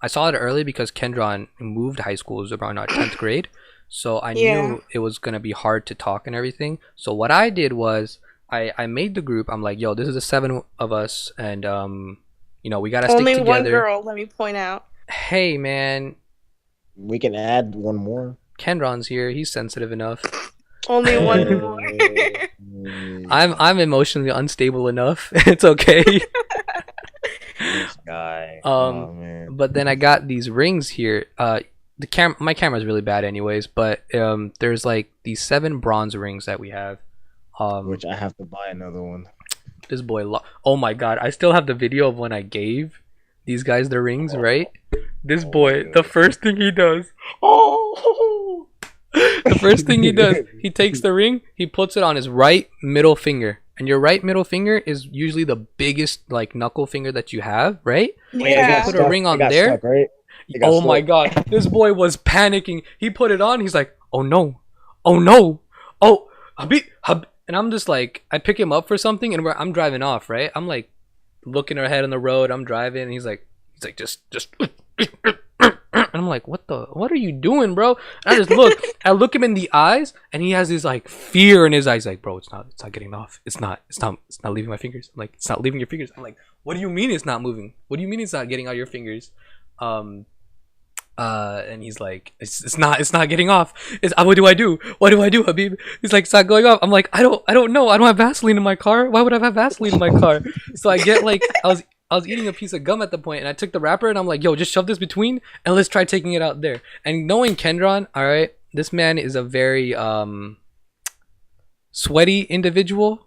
I saw it early because Kendron moved high schools around our 10th grade, so I Yeah. knew it was gonna be hard to talk and everything. So what I did was I made the group. I'm like, yo, this is the 7 of us, and we gotta stick Only together. one girl. Let me point out. Hey man, We can add one more. Kendron's here. He's sensitive enough. Only one more. I'm emotionally unstable enough. It's okay. This guy. Um, Oh man. But then I got these rings here. My camera's really bad anyways, but there's like these 7 bronze rings that we have. Which I have to buy another one. This boy oh my god, I still have the video of when I gave these guys the rings, right? This boy, the first thing he does, the first thing he does, he takes the ring, he puts it on his right middle finger. And your right middle finger is usually the biggest like knuckle finger that you have, right? Yeah. Put a ring on It got there. stuck, right? It got Oh my stuck. god, this boy was panicking. He put it on. He's like, "Oh no, oh no, oh Habib." And I'm just like, I pick him up for something, and I'm driving off, right? I'm like looking ahead on the road. I'm driving, and he's like, just. And I'm like, what are you doing, bro? And I just look. I look him in the eyes, and he has this like fear in his eyes. Like, bro, it's not getting off. It's not leaving my fingers. I'm like, it's not leaving your fingers. I'm like, what do you mean it's not moving? What do you mean it's not getting out your fingers? And he's like, it's not getting off. What do I do? What do I do, Habib? He's like, it's not going off. I'm like, I don't know. I don't have Vaseline in my car. Why would I have Vaseline in my car? So I get like, I was eating a piece of gum at the point, and I took the wrapper, and I'm like, yo, just shove this between, and let's try taking it out there. And knowing Kendron, all right, this man is a very sweaty individual.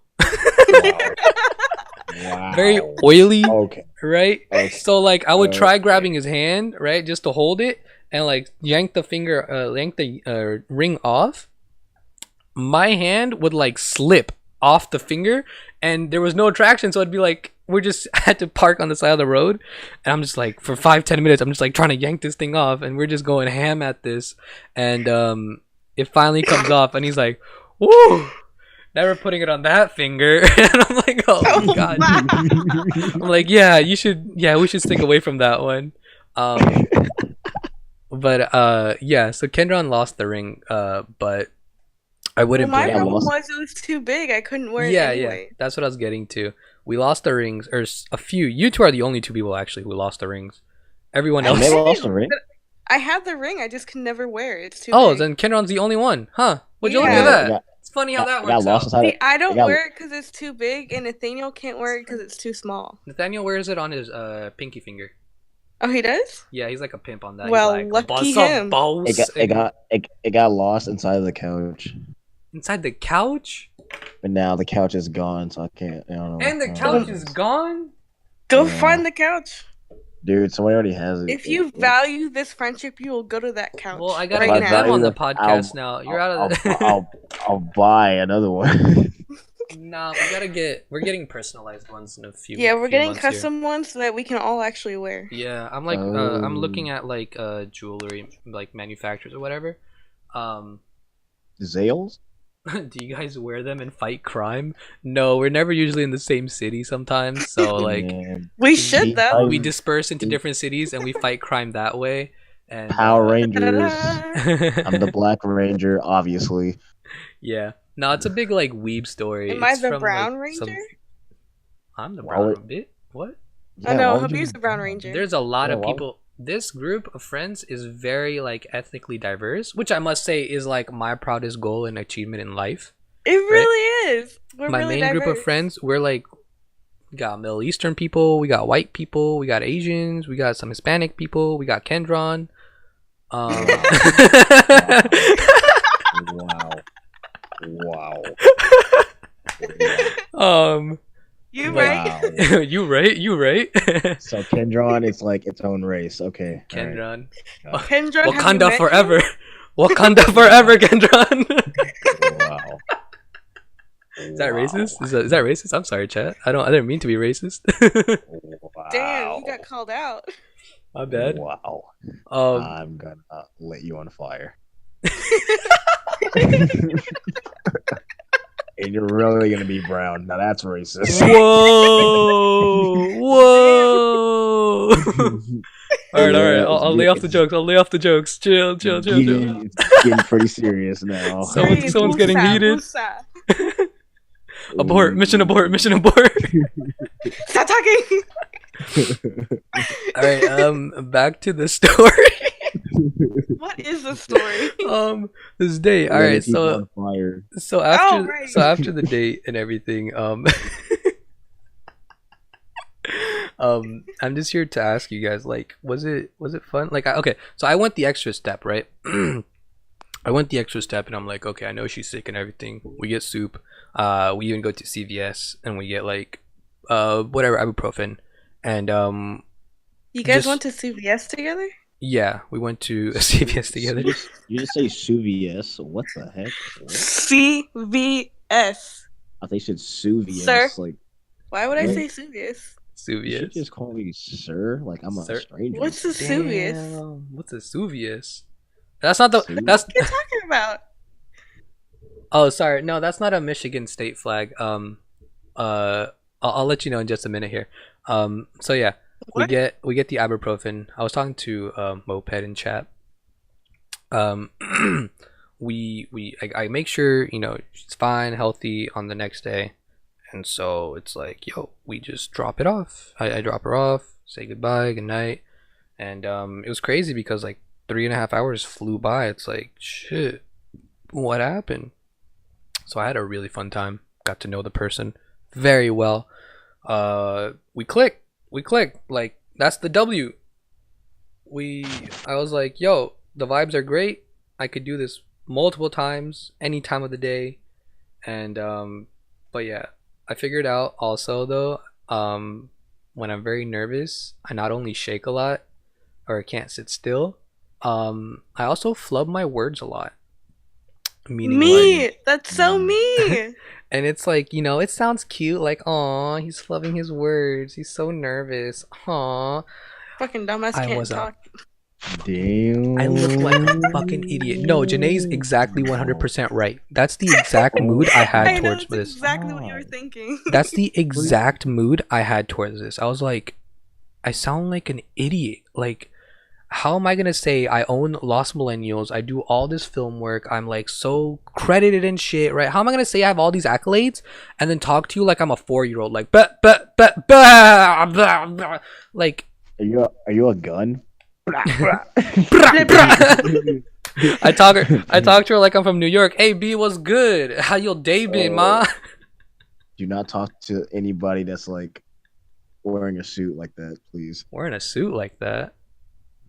Wow. Very oily. Okay. Right? Okay. So like I would try grabbing his hand, right, just to hold it and like yank the ring off. My hand would like slip off the finger and there was no traction, so it'd be like we're just had to park on the side of the road, and I'm just like for 5-10 minutes I'm just like trying to yank this thing off, and we're just going ham at this, and it finally comes off, and he's like, "Woo! Never putting it on that finger." And I'm like, oh my god. I'm like, yeah, we should stick away from that one. But yeah, so Kendron lost the ring, but I wouldn't My blame him. problem was it was too big. I couldn't wear it Yeah, anyway. that's what I was getting to. We lost the rings, or a few. You two are the only 2 people actually who lost the rings. Everyone I else. never lost a ring. I had the ring. I just could never wear it. It's too Oh, big. then Kendron's the only one, huh? Would you look Yeah. at that? Yeah. It's funny how that I got works lost out. inside. See, I don't got- wear it because it's too big, and Nathaniel can't wear it because it's too small. Nathaniel wears it on his pinky finger. Oh, he does? Yeah, he's like a pimp on that. Well, he's like, lucky "Boss up, him." boss." It got lost inside of the couch, Inside the couch, but now the couch is gone, so I can't. I don't know. and the I don't couch know. is gone. Go Yeah. find the couch. Dude, somebody already has it. If you value this friendship, you will go to that couch. Well, I gotta right get now. them on the I'll- podcast now. You're out of the. I'll buy another one. Nah, we're getting personalized ones in a few. Yeah, we're few getting months here. custom ones so that we can all actually wear. Yeah, I'm like I'm looking at like jewelry like manufacturers or whatever. Zales? Do you guys wear them and fight crime? No, we're never usually in the same city sometimes. So like Man. We should though. we disperse into different cities and we fight crime that way. And Power Rangers. Ta-da-da. I'm the Black Ranger, obviously. Yeah. No, it's a big like weeb story. Am I It's the from, Brown like, some- Ranger? I'm the Why brown would- bit. What? Oh Yeah, no, why would you Habib's be the Brown Ranger. There's a lot Yeah, of why- people. This group of friends is very like ethnically diverse, which I must say is like my proudest goal and achievement in life. It really is. We're My really main group of diverse. friends, we're like We got Middle Eastern people. We got white people. We got Asians. We got some Hispanic people. We got Kendron. Wow. You Wow. right? you right. So Kendron is like its own race. Okay. Kendron. Kendron, have you Wakanda met forever. him? Wakanda forever, Kendron. Wow. Is that racist? Is that racist? I'm sorry, chat. I didn't mean to be racist. Wow. Damn, you got called out. My bad. Wow. Um, I'm gonna let you on fire. And you're really gonna be brown. Now that's racist. whoa, whoa. all right. I'll lay off the jokes. Chill. It's getting pretty serious now. Someone's getting heated. Musa. Abort. Mission abort. Stop talking. All right. Back to the story. What is the story? This date. All right. So after the date and everything, I'm just here to ask you guys, like, was it fun? Like, okay, so I went the extra step, right? I went the extra step, and I'm like, okay, I know she's sick and everything. We get soup. We even go to CVS, and we get like, whatever, ibuprofen, and You guys went to CVS together? Yeah, we went to CVS together. You just say CVS. What the heck? CVS. I think you said Suvius. Sir? Like, Why would I say CVS? you should CVS. just call me sir. Like I'm Sir? a stranger. What's the CVS? Damn, what's a CVS? That's not the. Suvius? That's. What are you talking about? Oh, sorry. No, that's not a Michigan state flag. I'll let you know in just a minute here. So yeah, What? we get the ibuprofen. I was talking to Moped in chat. I make sure she's fine, healthy on the next day, and so it's like, yo, we just drop it off. I drop her off, say goodbye, good night, and it was crazy because like 3.5 hours flew by. It's like, shit, what happened? So I had a really fun time. Got to know the person very well. We clicked. Like, that's the W. I was like, yo, the vibes are great. I could do this multiple times, any time of the day. And but yeah, I figured out also though, when I'm very nervous, I not only shake a lot or I can't sit still, I also flub my words a lot. Meaning Me! like, That's so me! and it's like, it sounds cute, like, aw, he's flubbing his words, he's so nervous, aw. Fucking dumbass I can't was talk. Damn. I look like a fucking idiot. No, Jenai's exactly 100% right. That's the exact mood I had I know, towards that's this. exactly what you were thinking. That's the exact mood I had towards this. I was like, I sound like an idiot. Like, how am I gonna say I own Lost Millennials? I do all this film work. I'm like so credited and shit, right? How am I gonna say I have all these accolades and then talk to you like I'm a 4-year-old? Like, bah, like, Are you a gun? I talk to her like I'm from New York. Hey B, what's good? How your day been, ma? Do not talk to anybody that's like wearing a suit like that, please. Wearing a suit like that.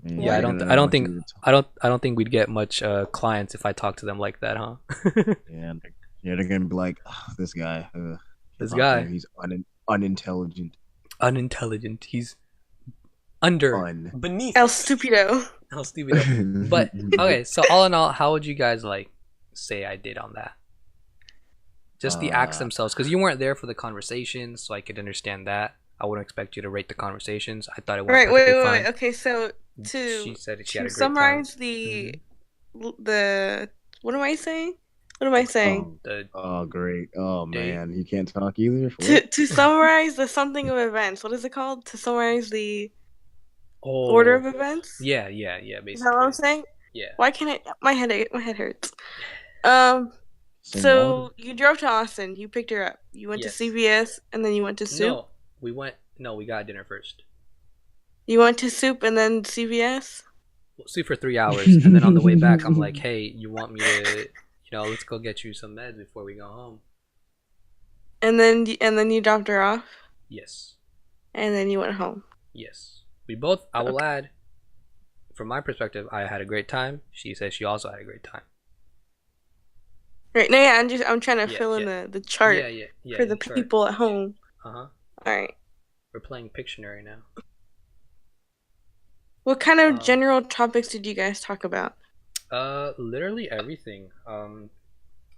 Man, Yeah, I don't think we'd get much clients if I talk to them like that, huh? Yeah, they're gonna be like, oh, this guy. This guy. He's unintelligent. Unintelligent. He's beneath. El Stupido. El Stupido. But okay, so all in all, how would you guys like say I did on that? Just the acts themselves, because you weren't there for the conversations, so I could understand that. I wouldn't expect you to rate the conversations. I thought it went perfectly fine. Wait. Okay, so She said she had a great summarize time. the what am I saying? What am I saying? Oh, great. Oh, Date. man. You can't talk either? To summarize the something of events. What is it called? To summarize the order of events? Yeah, basically. Is that what I'm saying? Yeah. Why can't I? My head hurts. Same So order. you drove to Austin. You picked her up. You went Yes. to CVS and then you went to Soup. No, we got dinner first. You went to Soup and then CVS. We'll see for 3 hours, and then on the way back, I'm like, hey, you want me to, let's go get you some meds before we go home. And then you dropped her off. Yes. And then you went home. Yes. We both, I will add, from my perspective, I had a great time. She said she also had a great time. Right. No, yeah, I'm trying to Yeah, fill in yeah. the chart for the chart. people at home. Uh-huh. All right. We're playing Pictionary now. What kind of general topics did you guys talk about? Literally everything.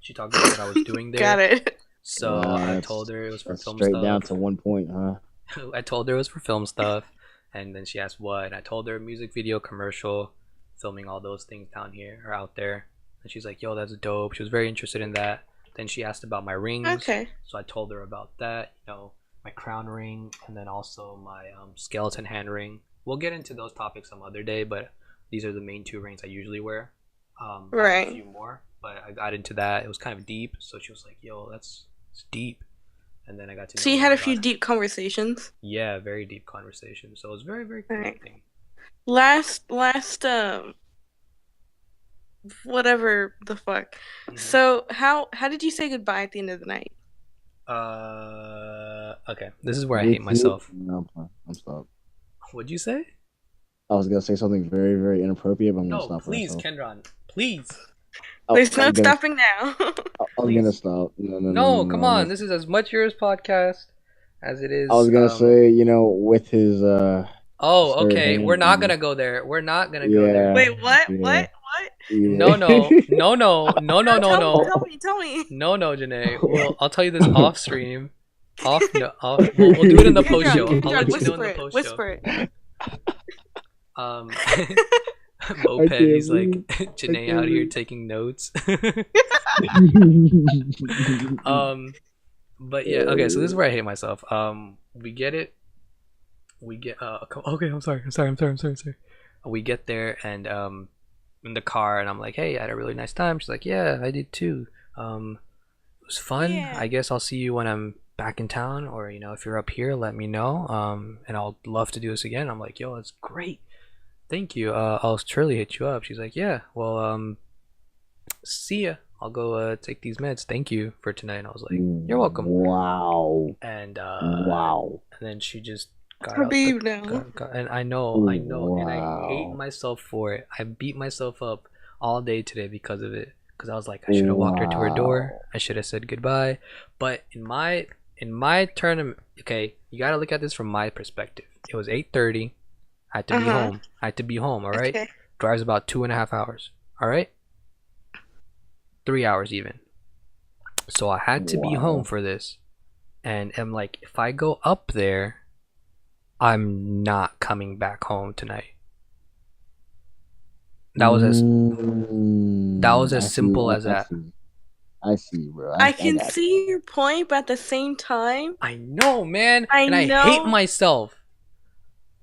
She talked about what I was doing there. Got it. So I told her it was for film straight stuff. down to 1 point, huh? I told her it was for film stuff, and then she asked what, and I told her music video, commercial, filming all those things down here or out there. And she's like, "Yo, that's dope." She was very interested in that. Then she asked about my rings. Okay. So I told her about that. You know, my crown ring, and then also my skeleton hand ring. We'll get into those topics some other day, but these are the main 2 rings I usually wear. Right. I have a few more, but I got into that. It was kind of deep, so she was like, "Yo, it's deep." And then I got to know. So you had a few deep conversations. Yeah, very deep conversations. So it was very, very connecting. Last whatever the fuck. Mm-hmm. So how did you say goodbye at the end of the night? Okay. This is where I hate myself. No, I'm stopped. What'd you say? I was gonna say something very, very inappropriate, but I'm gonna stop. No, please, Kendron. Please. There's no stopping now. I'm gonna stop. No, come on. This is as much yours podcast as it is. I was gonna say, with his Oh, okay. We're not gonna go there. We're not gonna go there. Wait, what? Yeah. What? Yeah. No. Tell me. No, Jenai. Well, I'll tell you this off stream. Off. We'll do it in the post show. I'll let you know in the post show. Whisper it. Moped, he's like Jenai out here taking notes. But yeah, okay, so this is where I hate myself. We get it. Okay, I'm sorry. We get there and in the car, and I'm like, "Hey, I had a really nice time." She's like, "Yeah, I did too. It was fun. Yeah. I guess I'll see you when I'm back in town, or if you're up here, let me know. And I'll love to do this again." I'm like, "Yo, that's great. Thank you. I'll surely hit you up." She's like, "Yeah, well, see ya. I'll go take these meds. Thank you for tonight." And I was like, "You're welcome." Wow. And wow. And then she just got Habib out now. And I know, wow. and I hate myself for it. I beat myself up all day today because of it. Because I was like, I should have walked her to her door. I should have said goodbye. But in my tournament, okay, you gotta look at this from my perspective. It was 8:30. I had to be home. All right. Okay. Drives about 2.5 hours. All right. 3 hours even. So I had to be home for this, and I'm like, if I go up there, I'm not coming back home tonight. That was as simple as that. I see, bro. I can see your point, but at the same time, I know, man. I hate myself.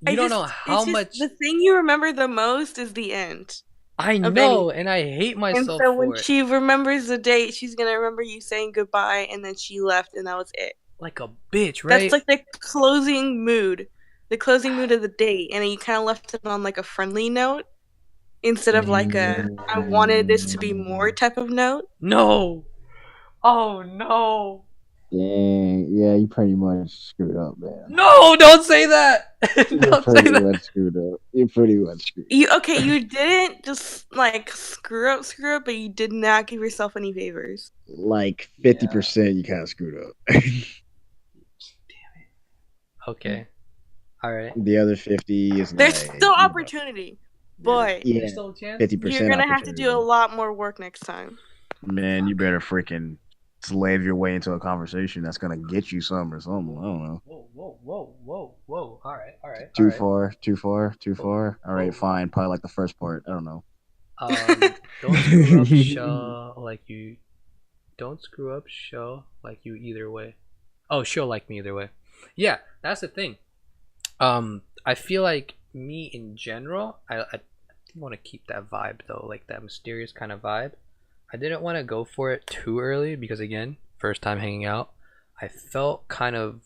You don't know how much. The thing you remember the most is the end. I know, and I hate myself. And so when she remembers the date, she's gonna remember you saying goodbye, and then she left, and that was it. Like a bitch, right? That's like the closing mood of the date, and you kind of left it on like a friendly note instead of like a "I wanted this to be more" type of note. No. Oh no. Dang, yeah, you pretty much screwed up, man. No, don't say that. Don't say that. Much screwed up. You pretty much screwed up. You didn't just like screw up, but you did not give yourself any favors. Like 50%, you kind of screwed up. Damn it. Okay. All right. The other 50 is. There's still opportunity, but yeah, there's still a chance. 50%. You're gonna have to do a lot more work next time. Man, you better freaking slave your way into a conversation that's gonna get you some or something. I don't know. Whoa. All right. Too far. All right, fine. Probably like the first part. I don't know. Don't screw up show like you. Don't screw up show like you either way. Oh, she'll like me either way. Yeah, that's the thing. I feel like me in general, I want to keep that vibe though, like that mysterious kind of vibe. I didn't want to go for it too early because, again, first time hanging out. I felt kind of,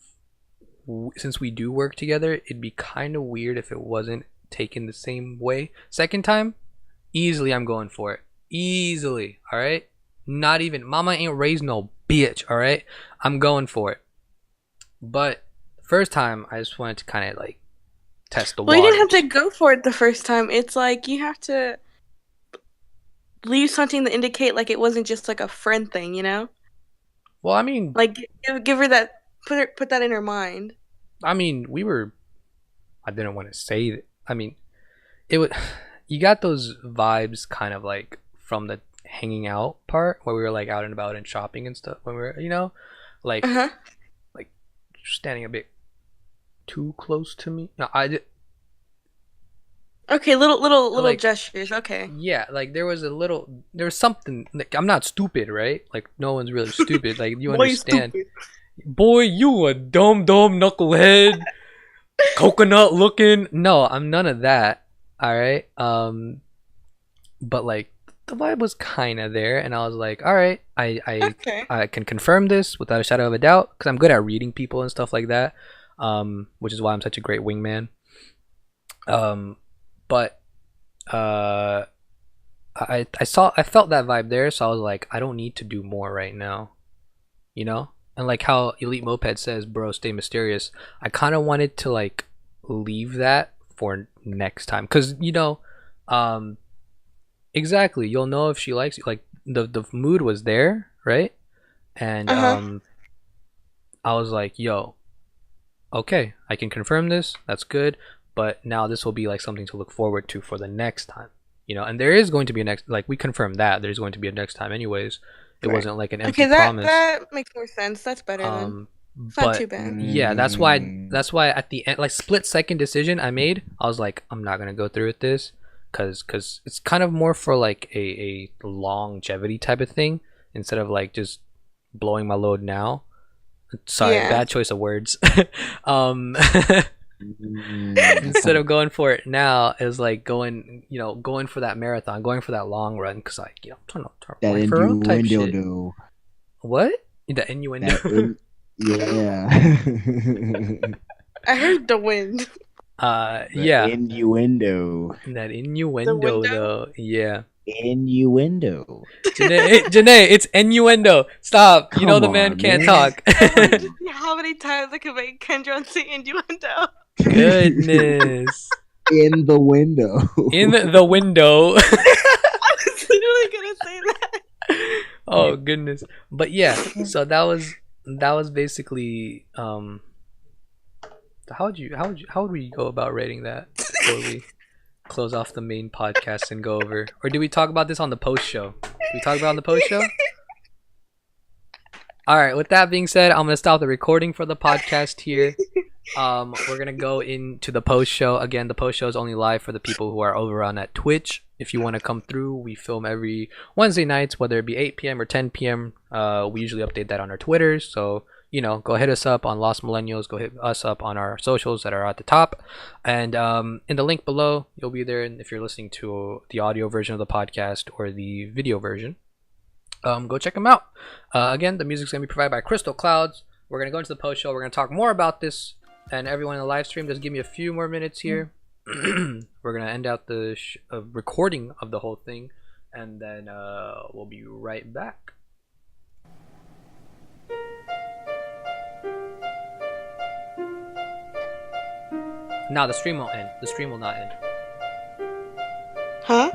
since we do work together, it'd be kind of weird if it wasn't taken the same way. Second time, easily I'm going for it. Easily, all right? Not even, mama ain't raised no bitch, all right? I'm going for it. But first time I just wanted to kind of like test the Well, you didn't have waters. to go for it the first time. It's like you have to leave something to indicate like it wasn't just like a friend thing, you know? Well, I mean, Like give her that, put that in her mind. we were. I didn't want to say that. I mean, it would. You got those vibes kind of like from the hanging out part where we were like out and about and shopping and stuff. When we were, like Uh-huh. like standing a bit too close to me. No, I did. Okay, little Like, gestures. Okay. yeah, like there was something. Like, I'm not stupid, right? Like no one's really stupid. Like you Boy, you understand. stupid. Boy, you a dumb knucklehead, coconut looking. No, I'm none of that. All right. But like the vibe was kind of there, and I was like, all right, Okay. I can confirm this without a shadow of a doubt because I'm good at reading people and stuff like that. Which is why I'm such a great wingman. But I felt that vibe there, so I was like, I don't need to do more right now, you know. And like how Elite Moped says, bro, stay mysterious. I kind of wanted to like leave that for next time, cause exactly, you'll know if she likes you. Like the mood was there, right? And Uh-huh. I was like, yo, okay, I can confirm this. That's good. But now this will be like something to look forward to for the next time, And there is going to be a next. Like we confirmed that there's going to be a next time, anyways. It Right. wasn't like an empty Okay, that promise. that makes more sense. That's better then. It's not too But bad. yeah, that's why at the end, like split second decision I made, I was like, I'm not gonna go through with this, cause it's kind of more for like a longevity type of thing instead of like just blowing my load now. Sorry, Yeah. bad choice of words. Instead of going for it now, is like going for that marathon, going for that long run, cause like I'm trying to That wife her up type innuendo, shit. though. What? The innuendo. Yeah. I heard the wind. Yeah. Innuendo. That The innuendo window? though. Yeah. Innuendo. Janae, it's innuendo. Stop. You know Come the man on, can't man. talk. I wanted to see how many times I could make Kendron say innuendo. Goodness. In the window. In the window. I was literally gonna say that. Oh goodness. But yeah, so that was basically how would we go about rating that before we close off the main podcast and go over, or do we talk about this on the post show? Do we talk about it on the post show? All right, with that being said, I'm gonna stop the recording for the podcast here. We're gonna go into the post show. Again, the post show is only live for the people who are over on that Twitch. If you want to come through, we film every Wednesday nights, whether it be 8 p.m. or 10 p.m. We usually update that on our Twitters, so go hit us up on Lost Millennials. Go hit us up on our socials that are at the top, and in the link below, you'll be there. And if you're listening to the audio version of the podcast or the video version, go check them out. Again, the music's gonna be provided by Crystal Clouds. We're gonna go into the post show. We're gonna talk more about this, and everyone in the live stream, just give me a few more minutes here. We're gonna end out the recording of the whole thing, and then we'll be right back. Nah, the stream won't end. The stream will not end. Huh?